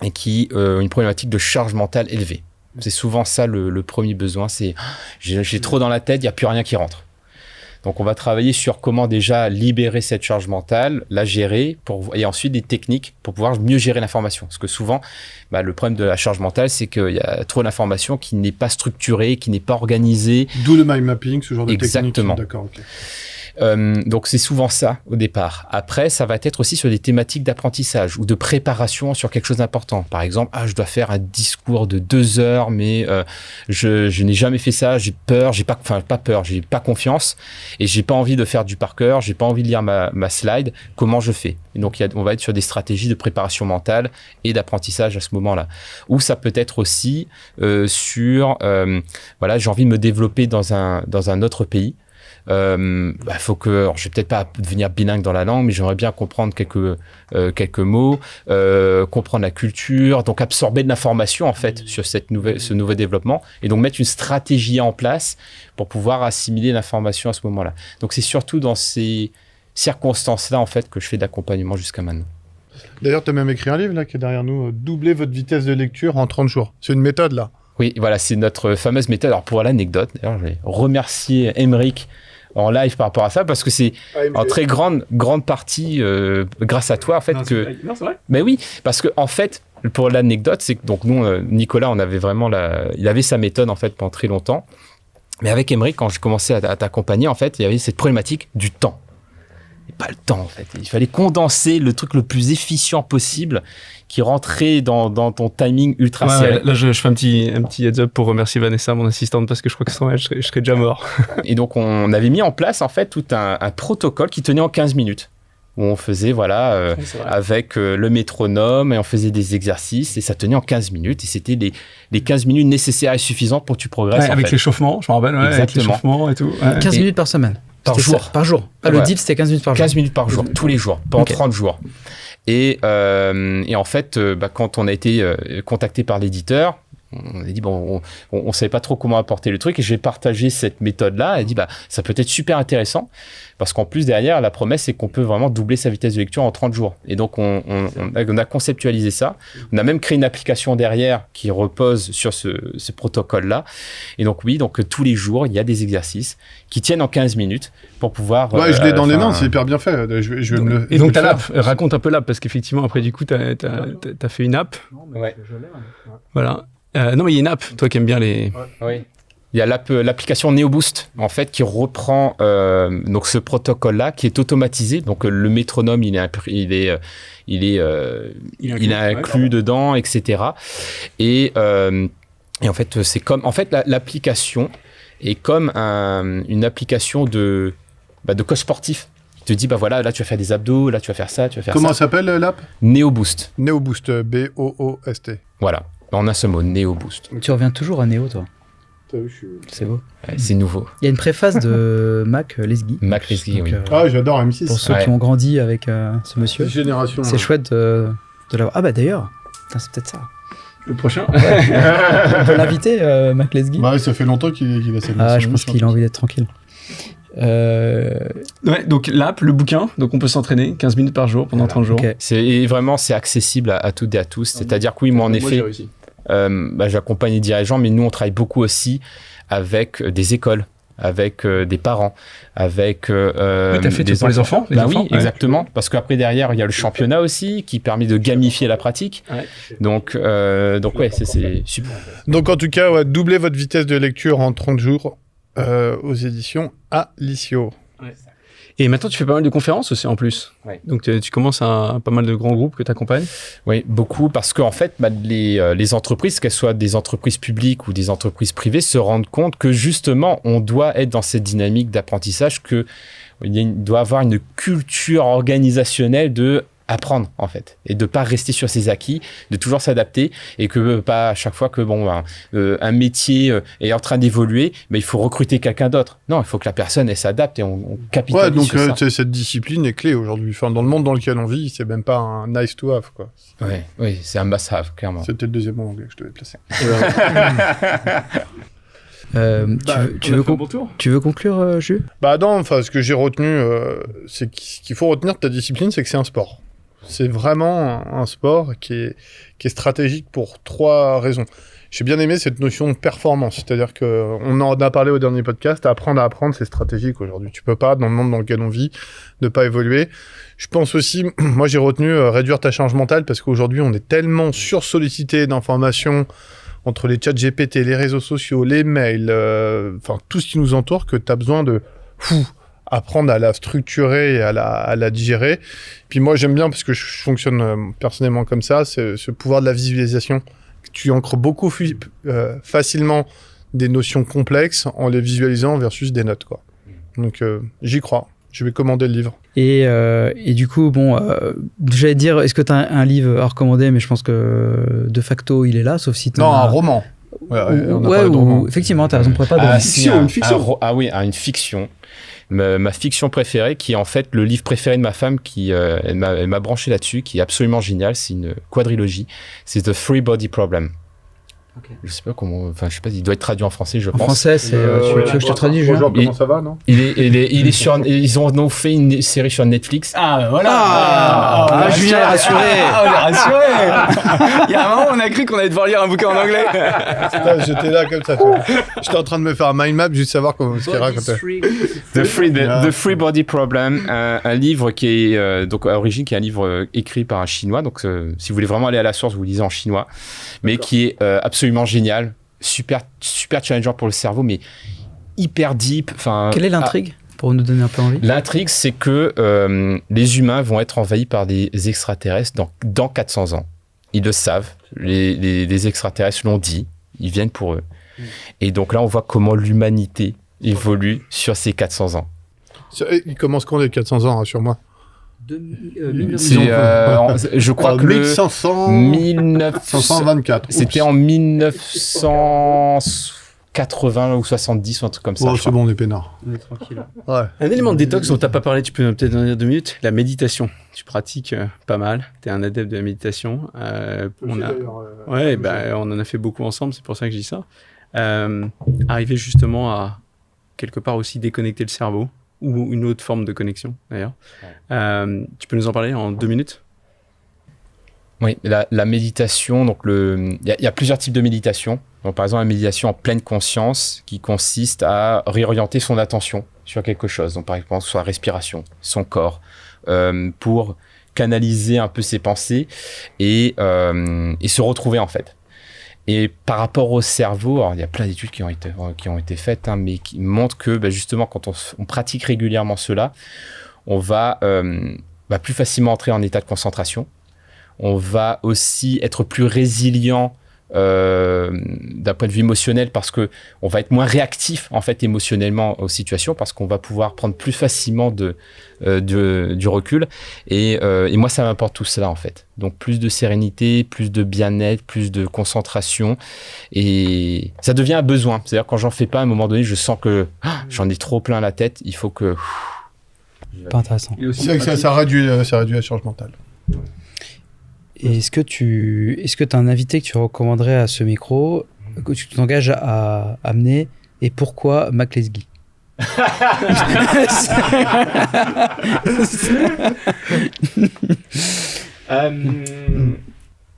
et qui ont une problématique de charge mentale élevée. C'est souvent ça le premier besoin, c'est j'ai trop dans la tête, il n'y a plus rien qui rentre. Donc, on va travailler sur comment déjà libérer cette charge mentale, la gérer, et ensuite des techniques pour pouvoir mieux gérer l'information. Parce que souvent, le problème de la charge mentale, c'est qu'il y a trop d'informations qui n'est pas structurée, qui n'est pas organisée. D'où le mind mapping, ce genre de technique. Exactement. D'accord, ok. Donc, c'est souvent ça au départ. Après, ça va être aussi sur des thématiques d'apprentissage ou de préparation sur quelque chose d'important. Par exemple, je dois faire un discours de 2 heures, mais je n'ai jamais fait ça, j'ai peur, j'ai pas confiance et j'ai pas envie de faire du par cœur, j'ai pas envie de lire ma slide. Comment je fais? Et donc, on va être sur des stratégies de préparation mentale et d'apprentissage à ce moment-là. Ou ça peut être aussi sur, j'ai envie de me développer dans un autre pays. Faut que, alors, je vais peut-être pas devenir bilingue dans la langue, mais j'aimerais bien comprendre quelques mots, comprendre la culture, donc absorber de l'information en fait sur ce nouveau développement, et donc mettre une stratégie en place pour pouvoir assimiler l'information à ce moment-là. Donc c'est surtout dans ces circonstances-là en fait que je fais d'accompagnement jusqu'à maintenant. D'ailleurs, tu as même écrit un livre là qui est derrière nous, doubler votre vitesse de lecture en 30 jours. C'est une méthode là. Oui, voilà, c'est notre fameuse méthode. Alors pour l'anecdote, d'ailleurs, je vais remercier Aymeric en live par rapport à ça, parce que c'est en très grande partie grâce à toi en fait Non, que. Non, c'est vrai. Mais oui, parce que en fait, pour l'anecdote, c'est que donc nous, Nicolas, on avait vraiment il avait sa méthode en fait pendant très longtemps. Mais avec Aymeric, quand j'ai commencé à t'accompagner, en fait, il y avait cette problématique du temps. Et pas le temps en fait. Il fallait condenser le truc le plus efficient possible, qui rentrait dans ton timing ultra serré. Là, je fais un petit heads up pour remercier Vanessa, mon assistante, parce que je crois que sans elle, je serais déjà mort. Et donc, on avait mis en place, en fait, tout un protocole qui tenait en 15 minutes. Où on faisait, avec le métronome, et on faisait des exercices, et ça tenait en 15 minutes. Et c'était les 15 minutes nécessaires et suffisantes pour que tu progresses. Avec l'échauffement, je me rappelle, avec l'échauffement et tout. Ouais. 15 minutes par semaine. Par jour. Par jour. Le deal, c'était 15 minutes par jour. 15 minutes par jour, tous les jours, pendant 30 jours. Et en fait, quand on a été contacté par l'éditeur, on a dit, on savait pas trop comment apporter le truc, et j'ai partagé cette méthode-là. Elle a dit, ça peut être super intéressant, parce qu'en plus, derrière, la promesse, c'est qu'on peut vraiment doubler sa vitesse de lecture en 30 jours. Et donc, on a conceptualisé ça. On a même créé une application derrière qui repose sur ce protocole-là. Et donc, oui, tous les jours, il y a des exercices qui tiennent en 15 minutes pour pouvoir... Ouais, je l'ai dans les mains, c'est hyper bien fait. Je vais me le... Et donc, t'as l'app. Raconte un peu l'app, parce qu'effectivement, après, du coup, t'as fait une app. Ouais. Voilà. Non, mais il y a une app, toi qui aimes bien les... Oui. Il y a l'application NeoBoost, en fait, qui reprend donc ce protocole-là, qui est automatisé. Donc, le métronome, il est inclus dedans, etc. Et en fait, c'est comme... En fait, l'application est comme une application de coach sportif. Tu te dis, là, tu vas faire des abdos, là, tu vas faire ça, tu vas faire Comment ça. ça s'appelle l'app? NeoBoost. NeoBoost, B-O-O-S-T. Voilà, en un seul mot, NeoBoost. Tu reviens toujours à Néo, toi. C'est beau. Ouais, c'est nouveau. Il y a une préface de Mac Lesguy. Mac Lesguy, oui. J'adore M6. Pour ceux qui ont grandi avec ce monsieur. Génération. C'est chouette de l'avoir. D'ailleurs, c'est peut-être ça. Le prochain. On peut l'inviter, Mac Lesguy. Ça fait longtemps qu'il va s'amuser. Je pense qu'il a envie d'être tranquille. Donc l'app, le bouquin, donc on peut s'entraîner 15 minutes par jour pendant 30 jours. Okay. C'est accessible à toutes et à tous. C'est-à-dire que oui, moi en effet, j'accompagne les dirigeants, mais nous on travaille beaucoup aussi avec des écoles, avec des parents, avec t'as fait pour les enfants, oui, exactement, parce qu'après derrière il y a le championnat aussi qui permet de gamifier la pratique. Donc ouais, c'est super. Donc en tout cas, doubler votre vitesse de lecture en 30 jours aux éditions Alicio. Et maintenant, tu fais pas mal de conférences aussi en plus. Ouais. Donc, tu commences à pas mal de grands groupes que tu accompagnes. Oui, beaucoup, parce qu'en fait, les entreprises, qu'elles soient des entreprises publiques ou des entreprises privées, se rendent compte que justement, on doit être dans cette dynamique d'apprentissage, il doit avoir une culture organisationnelle de apprendre en fait, et de pas rester sur ses acquis, de toujours s'adapter, et que pas à chaque fois que un métier est en train d'évoluer, mais il faut recruter quelqu'un d'autre. Non, il faut que la personne elle s'adapte, et on capitalise sur ça. Cette discipline est clé aujourd'hui. Enfin, dans le monde dans lequel on vit, c'est même pas un nice to have, quoi. Oui, c'est un must have, clairement. C'était le deuxième mot anglais que je devais placer. Tu veux conclure, Jules? Non, ce que j'ai retenu, c'est qu'il faut retenir de ta discipline, c'est que c'est un sport. C'est vraiment un sport qui est stratégique pour 3 raisons. J'ai bien aimé cette notion de performance, c'est-à-dire qu'on en a parlé au dernier podcast, apprendre à apprendre, c'est stratégique aujourd'hui. Tu peux pas, dans le monde dans lequel on vit, ne pas évoluer. Je pense aussi, moi j'ai retenu réduire ta charge mentale, parce qu'aujourd'hui on est tellement sursollicité d'informations entre les chats GPT, les réseaux sociaux, les mails, enfin tout ce qui nous entoure, que tu as besoin de apprendre à la structurer et à la digérer. Puis moi j'aime bien, parce que je fonctionne personnellement comme ça, c'est ce pouvoir de la visualisation. Tu ancres beaucoup facilement des notions complexes en les visualisant versus des notes, quoi. Donc j'y crois. Je vais commander le livre. Et du coup, bon, j'allais dire, est-ce que tu as un livre à recommander, mais je pense que de facto, il est là, sauf si tu Non, un roman. Effectivement, tu as raison, on pourrait pas de une fiction. Une fiction. Ma fiction préférée, qui est en fait le livre préféré de ma femme, elle m'a branché là-dessus, qui est absolument génial. C'est une quadrilogie. C'est The Three Body Problem. Okay. Je sais pas comment, enfin je sais pas, il doit être traduit en français, je pense. En français, c'est. Tu veux que je te traduise, Bonjour, comment ça va, non? Il est sur. Ils ont fait une série sur Netflix. Ah voilà. Julien est rassuré. On est rassuré. Il y a un moment, on a cru qu'on allait devoir lire un bouquin en anglais. J'étais là comme ça. J'étais en train de me faire un mind map, juste savoir ce qu'il racontait. The Free Body Problem, un livre qui est donc à origine, qui est un livre écrit par un Chinois. Donc si vous voulez vraiment aller à la source, vous lisez en chinois, mais qui est absolument génial, super challengeant pour le cerveau, mais hyper deep. Quelle est l'intrigue pour nous donner un peu envie? L'intrigue, c'est que les humains vont être envahis par des extraterrestres dans 400 ans. Ils le savent, les extraterrestres l'ont dit, ils viennent pour eux. Et donc là, on voit comment l'humanité évolue sur ces 400 ans. Il commence quand les 400 ans, rassure-moi? Je crois que 1924. C'était en 1980 ou 70 ou un truc comme ça. Oh, c'est bon, on est peinard. On est tranquille. Ouais. Un élément de détox dont tu n'as pas parlé, tu peux peut-être en dire 2 minutes, la méditation. Tu pratiques pas mal, tu es un adepte de la méditation. On en a fait beaucoup ensemble, c'est pour ça que je dis ça. Arriver justement à quelque part aussi déconnecter le cerveau, ou une autre forme de connexion d'ailleurs. Ouais. Tu peux nous en parler en 2 minutes? Oui, la méditation, donc il y a plusieurs types de méditation. Donc, par exemple, la méditation en pleine conscience qui consiste à réorienter son attention sur quelque chose. Donc, par exemple, sur la respiration, son corps, pour canaliser un peu ses pensées et se retrouver en fait. Et par rapport au cerveau, alors il y a plein d'études qui ont été faites, mais qui montrent que justement, quand on pratique régulièrement cela, on va plus facilement entrer en état de concentration. On va aussi être plus résilient d'un point de vue émotionnel, parce que on va être moins réactif en fait émotionnellement aux situations, parce qu'on va pouvoir prendre plus facilement du recul. Et moi, ça m'apporte tout cela en fait. Donc plus de sérénité, plus de bien-être, plus de concentration, et ça devient un besoin. C'est-à-dire quand j'en fais pas, à un moment donné, je sens que j'en ai trop plein la tête. Il faut que. Pas intéressant. C'est vrai que ça réduit la charge mentale. Et est-ce que tu as un invité que tu recommanderais à ce micro, que tu t'engages à amener, et pourquoi Mac Lesguy?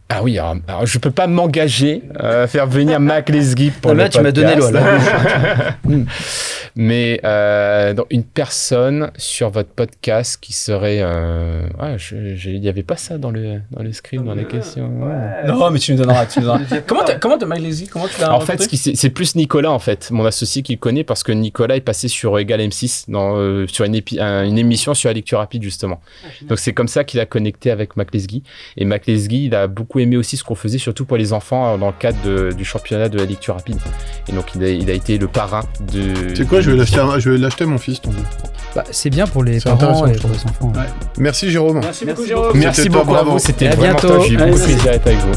Ah oui, alors je peux pas m'engager à faire venir Mac Lesguy pour le podcast. Tu m'as donné l'eau là. Mais donc une personne sur votre podcast qui serait... il n'y avait pas ça dans le script, dans les questions. Ouais. Non, mais tu me donneras. Comment t'as Mac Lesguy? Comment tu l'as rencontré? En fait, c'est plus Nicolas, en fait, mon associé qui le connaît, parce que Nicolas est passé sur Égal M6, sur une émission sur la lecture rapide, justement. Donc c'est comme ça qu'il a connecté avec Mac Lesguy. Et Mac Lesguy, il a beaucoup aimé aussi ce qu'on faisait, surtout pour les enfants, dans le cadre du championnat de la lecture rapide. Et donc il a été le parrain de... C'est quoi, je vais l'acheter à mon fils, ton livre. C'est bien pour les parents et pour les enfants. Ouais. Merci Jérôme. Merci beaucoup Jérôme. Merci beaucoup à vous, c'était vraiment top. J'ai eu beaucoup de plaisir à être avec vous.